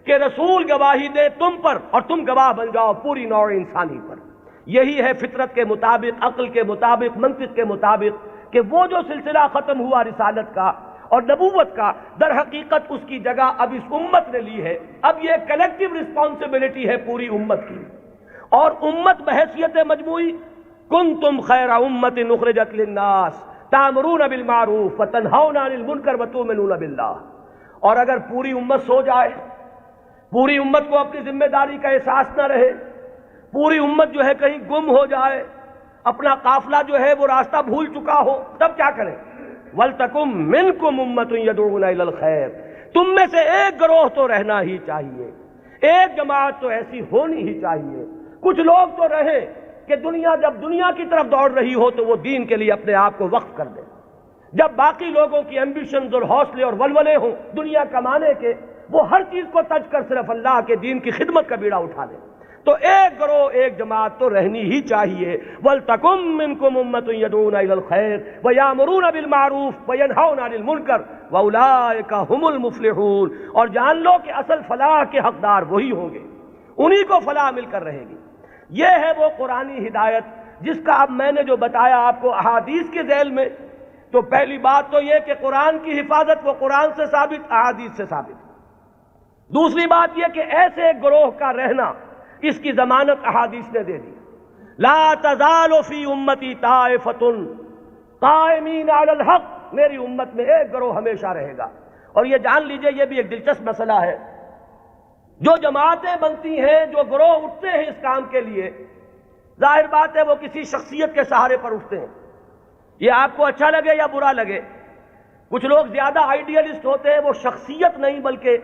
B: کہ رسول گواہی دے تم پر اور تم گواہ بن جاؤ پوری نوع انسانی پر۔ یہی ہے فطرت کے مطابق، عقل کے مطابق، منطق کے مطابق کہ وہ جو سلسلہ ختم ہوا رسالت کا، اور نبوت کا در حقیقت اس کی جگہ اب اس امت نے لی ہے. اب یہ کلیکٹیو رسپانسبلٹی ہے پوری امت کی. اور امت بحیثیت مجموعی کنتم خیر امت اخرجت للناس تأمرون بالمعروف وتنہون عن المنکر وتؤمنون باللہ. اور اگر پوری امت سو جائے، پوری امت کو اپنی ذمہ داری کا احساس نہ رہے، پوری امت جو ہے کہیں گم ہو جائے، اپنا قافلہ جو ہے وہ راستہ بھول چکا ہو، تب کیا کریں؟ وَلْتَكُمْ مِنْكُمْ أُمَّةٌ يَدْعُونَ إِلَى الْخَيْرِ. تم میں سے ایک گروہ تو رہنا ہی چاہیے، ایک جماعت تو ایسی ہونی ہی چاہیے. کچھ لوگ تو رہے کہ دنیا جب دنیا کی طرف دوڑ رہی ہو تو وہ دین کے لیے اپنے آپ کو وقف کر دیں. جب باقی لوگوں کی ایمبیشنز اور حوصلے اور ولولے ہوں دنیا کمانے کے، وہ ہر چیز کو تج کر صرف اللہ کے دین کی خدمت کا بیڑا اٹھا لیں. تو ایک گروہ، ایک جماعت تو رہنی ہی چاہیے. وَلْتَكُمْ مِنْكُمْ أُمَّةٌ يَدْعُونَ إِلَى الْخَيْرِ وَيَأْمُرُونَ بِالْمَعْرُوفِ وَيَنْهَوْنَ عَنِ الْمُنكَرِ وَأُولَٰئِكَ هُمُ الْمُفْلِحُونَ. اور جان لو کہ اصل فلاح کے حقدار وہی ہوں گے، انہی کو فلاح مل کر رہے گی. یہ ہے وہ قرآنی ہدایت جس کا اب میں نے جو بتایا آپ کو احادیث کے ذیل میں. تو پہلی بات تو یہ کہ قرآن کی حفاظت وہ قرآن سے ثابت، احادیث سے ثابت. دوسری بات یہ کہ ایسے ایک گروہ کا رہنا، اس کی ضمانت احادیث نے دے دی. لا تزال فی امتی طائفۃ قائمین علی الحق. میری امت میں ایک گروہ ہمیشہ رہے گا. اور یہ جان لیجئے یہ بھی ایک دلچسپ مسئلہ ہے. جو جماعتیں بنتی ہیں، جو گروہ اٹھتے ہیں اس کام کے لیے، ظاہر بات ہے وہ کسی شخصیت کے سہارے پر اٹھتے ہیں. یہ آپ کو اچھا لگے یا برا لگے. کچھ لوگ زیادہ آئیڈیلسٹ ہوتے ہیں، وہ شخصیت نہیں بلکہ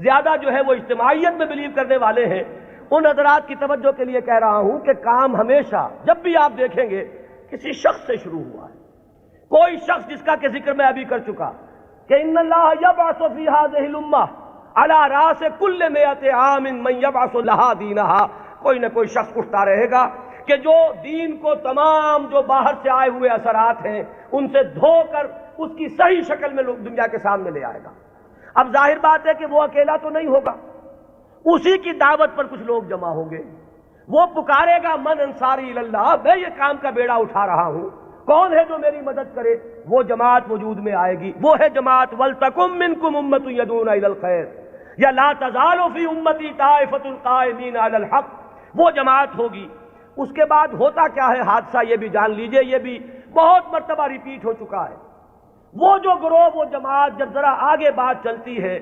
B: زیادہ جو ہے وہ اجتماعیت میں بلیو کرنے والے ہیں. ان حضرات کی توجہ کے لیے کہہ رہا ہوں کہ کام ہمیشہ جب بھی آپ دیکھیں گے کسی شخص سے شروع ہوا ہے. کوئی شخص جس کا کہ ذکر میں ابھی کر چکا کہ ان اللہ یبعث فی هذه الامہ علی راس کل مئۃ عام من یبعث لها دینہا. کوئی نہ کوئی شخص اٹھتا رہے گا کہ جو دین کو تمام جو باہر سے آئے ہوئے اثرات ہیں ان سے دھو کر اس کی صحیح شکل میں لوگ دنیا کے سامنے لے آئے گا. اب ظاہر بات ہے کہ وہ اکیلا تو نہیں ہوگا، اسی کی دعوت پر کچھ لوگ جمع ہوں گے. وہ پکارے گا من انصاری اللہ، میں یہ کام کا بیڑا اٹھا رہا ہوں، کون ہے جو میری مدد کرے؟ وہ جماعت وجود میں آئے گی. وہ ہے جماعت وَلْتَكُمْ مِنْكُمْ أُمَّةٌ يَدْعُونَ إِلَى الْخَيْرِ یا لَا تَزَالُ فِي أُمَّتِي طَائِفَةٌ قَائِمِينَ عَلَى الْحَقِّ. وہ جماعت ہوگی. اس کے بعد ہوتا کیا ہے حادثہ یہ بھی جان لیجئے، یہ بھی بہت مرتبہ ریپیٹ ہو چکا ہے. وہ جو گروہ، وہ جماعت جب ذرا آگے بات چلتی ہے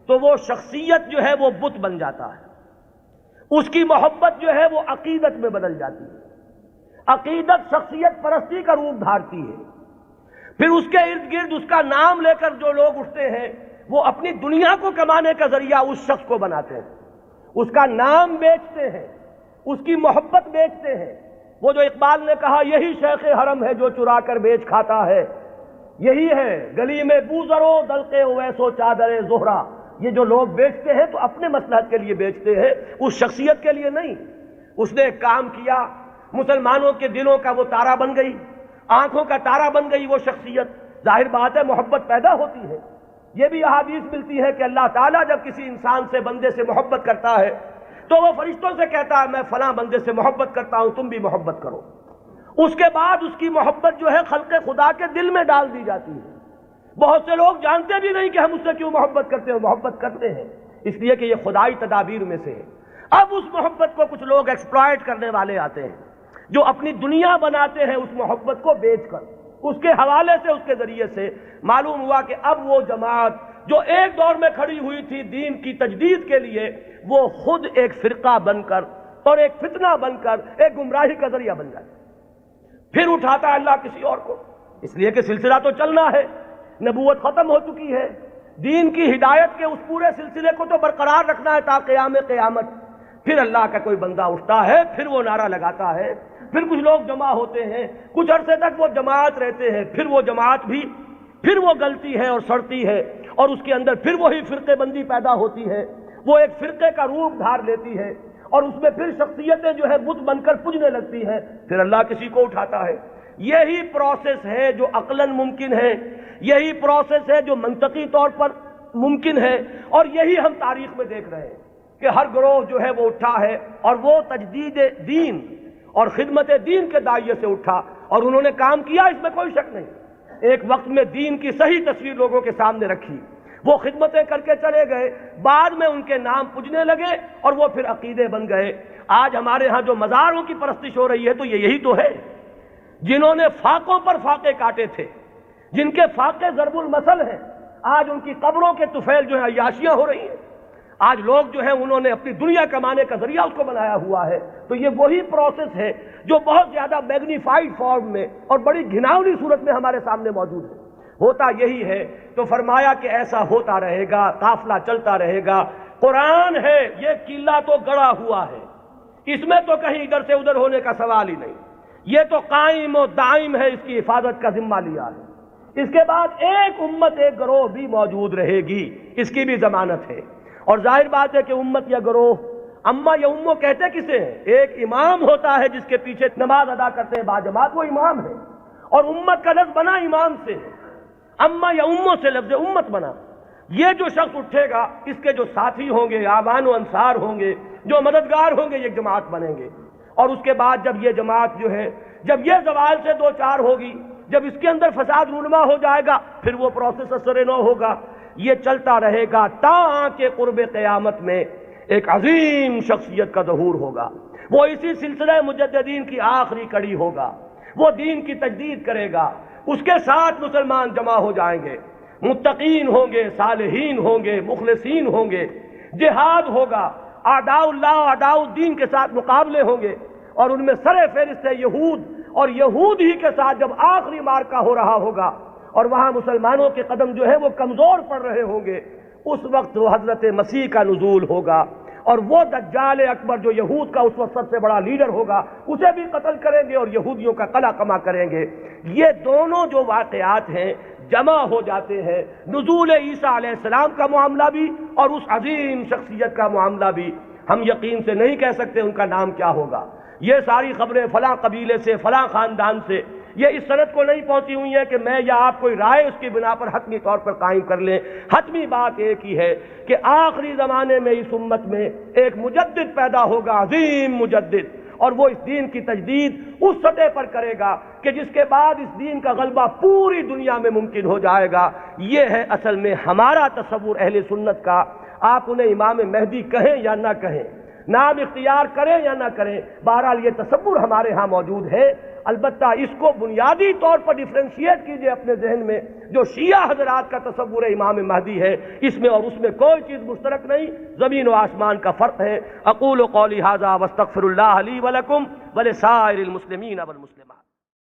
B: تو وہ شخصیت جو ہے وہ بت بن جاتا ہے. اس کی محبت جو ہے وہ عقیدت میں بدل جاتی ہے. عقیدت شخصیت پرستی کا روپ دھارتی ہے. پھر اس کے ارد گرد اس کا نام لے کر جو لوگ اٹھتے ہیں وہ اپنی دنیا کو کمانے کا ذریعہ اس شخص کو بناتے ہیں. اس کا نام بیچتے ہیں، اس کی محبت بیچتے ہیں. وہ جو اقبال نے کہا یہی شیخ حرم ہے جو چرا کر بیچ کھاتا ہے، یہی ہے گلی میں بوزرو دلقے اویسو چادر زہرا. یہ جو لوگ بیچتے ہیں تو اپنے مصلحت کے لیے بیچتے ہیں، اس شخصیت کے لیے نہیں. اس نے ایک کام کیا، مسلمانوں کے دلوں کا وہ تارا بن گئی، آنکھوں کا تارا بن گئی وہ شخصیت. ظاہر بات ہے محبت پیدا ہوتی ہے. یہ بھی احادیث ملتی ہے کہ اللہ تعالیٰ جب کسی انسان سے، بندے سے محبت کرتا ہے تو وہ فرشتوں سے کہتا ہے میں فلاں بندے سے محبت کرتا ہوں، تم بھی محبت کرو. اس کے بعد اس کی محبت جو ہے خلق خدا کے دل میں ڈال دی جاتی ہے. بہت سے لوگ جانتے بھی نہیں کہ ہم اس سے کیوں محبت کرتے ہیں. محبت کرتے ہیں اس لیے کہ یہ خدائی تدابیر میں سے ہے. اب اس محبت کو کچھ لوگ ایکسپلائٹ کرنے والے آتے ہیں جو اپنی دنیا بناتے ہیں اس محبت کو بیچ کر. اس کے حوالے سے، اس کے ذریعے سے معلوم ہوا کہ اب وہ جماعت جو ایک دور میں کھڑی ہوئی تھی دین کی تجدید کے لیے، وہ خود ایک فرقہ بن کر اور ایک فتنہ بن کر ایک گمراہی کا ذریعہ بن جاتی. پھر اٹھاتا ہے اللہ کسی اور کو، اس لیے کہ سلسلہ تو چلنا ہے. نبوت ختم ہو چکی ہے، دین کی ہدایت کے اس پورے سلسلے کو تو برقرار رکھنا ہے تا قیام قیامت. پھر اللہ کا کوئی بندہ اٹھتا ہے، پھر وہ نعرہ لگاتا ہے، پھر کچھ لوگ جمع ہوتے ہیں، کچھ عرصے تک وہ جماعت رہتے ہیں، پھر وہ جماعت بھی پھر وہ گلتی ہے اور سڑتی ہے، اور اس کے اندر پھر وہی فرقے بندی پیدا ہوتی ہے. وہ ایک فرقے کا روپ دھار لیتی ہے اور اس میں پھر شخصیتیں جو ہے بت بن کر پجنے لگتی ہیں. پھر اللہ کسی کو اٹھاتا ہے. یہی پروسیس ہے جو عقلاً ممکن ہے، یہی پروسیس ہے جو منطقی طور پر ممکن ہے، اور یہی ہم تاریخ میں دیکھ رہے ہیں کہ ہر گروہ جو ہے وہ اٹھا ہے اور وہ تجدید دین اور خدمت دین کے داعیے سے اٹھا اور انہوں نے کام کیا، اس میں کوئی شک نہیں. ایک وقت میں دین کی صحیح تصویر لوگوں کے سامنے رکھی، وہ خدمتیں کر کے چلے گئے، بعد میں ان کے نام پوجنے لگے اور وہ پھر عقیدے بن گئے۔ آج ہمارے ہاں جو مزاروں کی پرستش ہو رہی ہے تو یہی تو ہے، جنہوں نے فاقوں پر فاقے کاٹے تھے، جن کے فاقے ضرب المثل ہیں، آج ان کی قبروں کے طفیل جو ہیں عیاشیاں ہو رہی ہیں۔ آج لوگ جو ہیں انہوں نے اپنی دنیا کمانے کا ذریعہ اس کو بنایا ہوا ہے۔ تو یہ وہی پروسیس ہے جو بہت زیادہ میگنیفائڈ فارم میں اور بڑی گھناؤنی صورت میں ہمارے سامنے موجود ہے۔ ہوتا یہی ہے، تو فرمایا کہ ایسا ہوتا رہے گا، قافلہ چلتا رہے گا۔ قرآن ہے، یہ قلعہ تو گڑا ہوا ہے، اس میں تو کہیں ادھر سے ادھر ہونے کا سوال ہی نہیں، یہ تو قائم و دائم ہے، اس کی حفاظت کا ذمہ لیا ہے۔ اس کے بعد ایک امت ایک گروہ بھی موجود رہے گی، اس کی بھی ضمانت ہے۔ اور ظاہر بات ہے کہ امت یا گروہ، اما یا امو کہتے کسے ہیں؟ ایک امام ہوتا ہے جس کے پیچھے نماز ادا کرتے ہیں باجماعت، وہ امام ہے، اور امت کا لفظ بنا امام سے ہے، اما یا امو سے لفظ امت بنا۔ یہ جو شخص اٹھے گا، اس کے جو ساتھی ہوں گے، آبان و انصار ہوں گے، جو مددگار ہوں گے، یہ جماعت بنیں گے۔ اور اس کے بعد جب یہ جماعت جو ہے، جب یہ زوال سے دو چار ہوگی، جب اس کے اندر فساد رونما ہو جائے گا، پھر وہ پروسیس اثر نو ہوگا۔ یہ چلتا رہے گا تا کہ قرب قیامت میں ایک عظیم شخصیت کا ظہور ہوگا، وہ اسی سلسلہ مجددین کی آخری کڑی ہوگا، وہ دین کی تجدید کرے گا، اس کے ساتھ مسلمان جمع ہو جائیں گے، متقین ہوں گے، صالحین ہوں گے، مخلصین ہوں گے، جہاد ہوگا، اعداء اللہ اعداء الدین کے ساتھ مقابلے ہوں گے، اور ان میں سر فہرست ہے یہود، اور یہود ہی کے ساتھ جب آخری مارکا ہو رہا ہوگا اور وہاں مسلمانوں کے قدم جو ہے وہ کمزور پڑ رہے ہوں گے، اس وقت وہ حضرت مسیح کا نزول ہوگا، اور وہ دجال اکبر جو یہود کا اس وقت سب سے بڑا لیڈر ہوگا، اسے بھی قتل کریں گے اور یہودیوں کا قلع کما کریں گے۔ یہ دونوں جو واقعات ہیں جمع ہو جاتے ہیں، نزول عیسیٰ علیہ السلام کا معاملہ بھی اور اس عظیم شخصیت کا معاملہ بھی۔ ہم یقین سے نہیں کہہ سکتے ان کا نام کیا ہوگا، یہ ساری خبریں فلاں قبیلے سے، فلاں خاندان سے، یہ اس سند کو نہیں پہنچی ہوئی ہیں کہ میں یا آپ کوئی رائے اس کی بنا پر حتمی طور پر قائم کر لیں۔ حتمی بات ایک ہی ہے کہ آخری زمانے میں اس امت میں ایک مجدد پیدا ہوگا، عظیم مجدد، اور وہ اس دین کی تجدید اس سطح پر کرے گا کہ جس کے بعد اس دین کا غلبہ پوری دنیا میں ممکن ہو جائے گا۔ یہ ہے اصل میں ہمارا تصور اہل سنت کا۔ آپ انہیں امام مہدی کہیں یا نہ کہیں، نام اختیار کریں یا نہ کریں، بہرحال یہ تصور ہمارے ہاں موجود ہے۔ البتہ اس کو بنیادی طور پر ڈیفرینشیٹ کیجئے اپنے ذہن میں، جو شیعہ حضرات کا تصور امام مہدی ہے، اس میں اور اس میں کوئی چیز مشترک نہیں، زمین و آسمان کا فرق ہے۔ اقول قولی ھذا واستغفر اللہ لی ولکم ولسائر المسلمین والمسلمات۔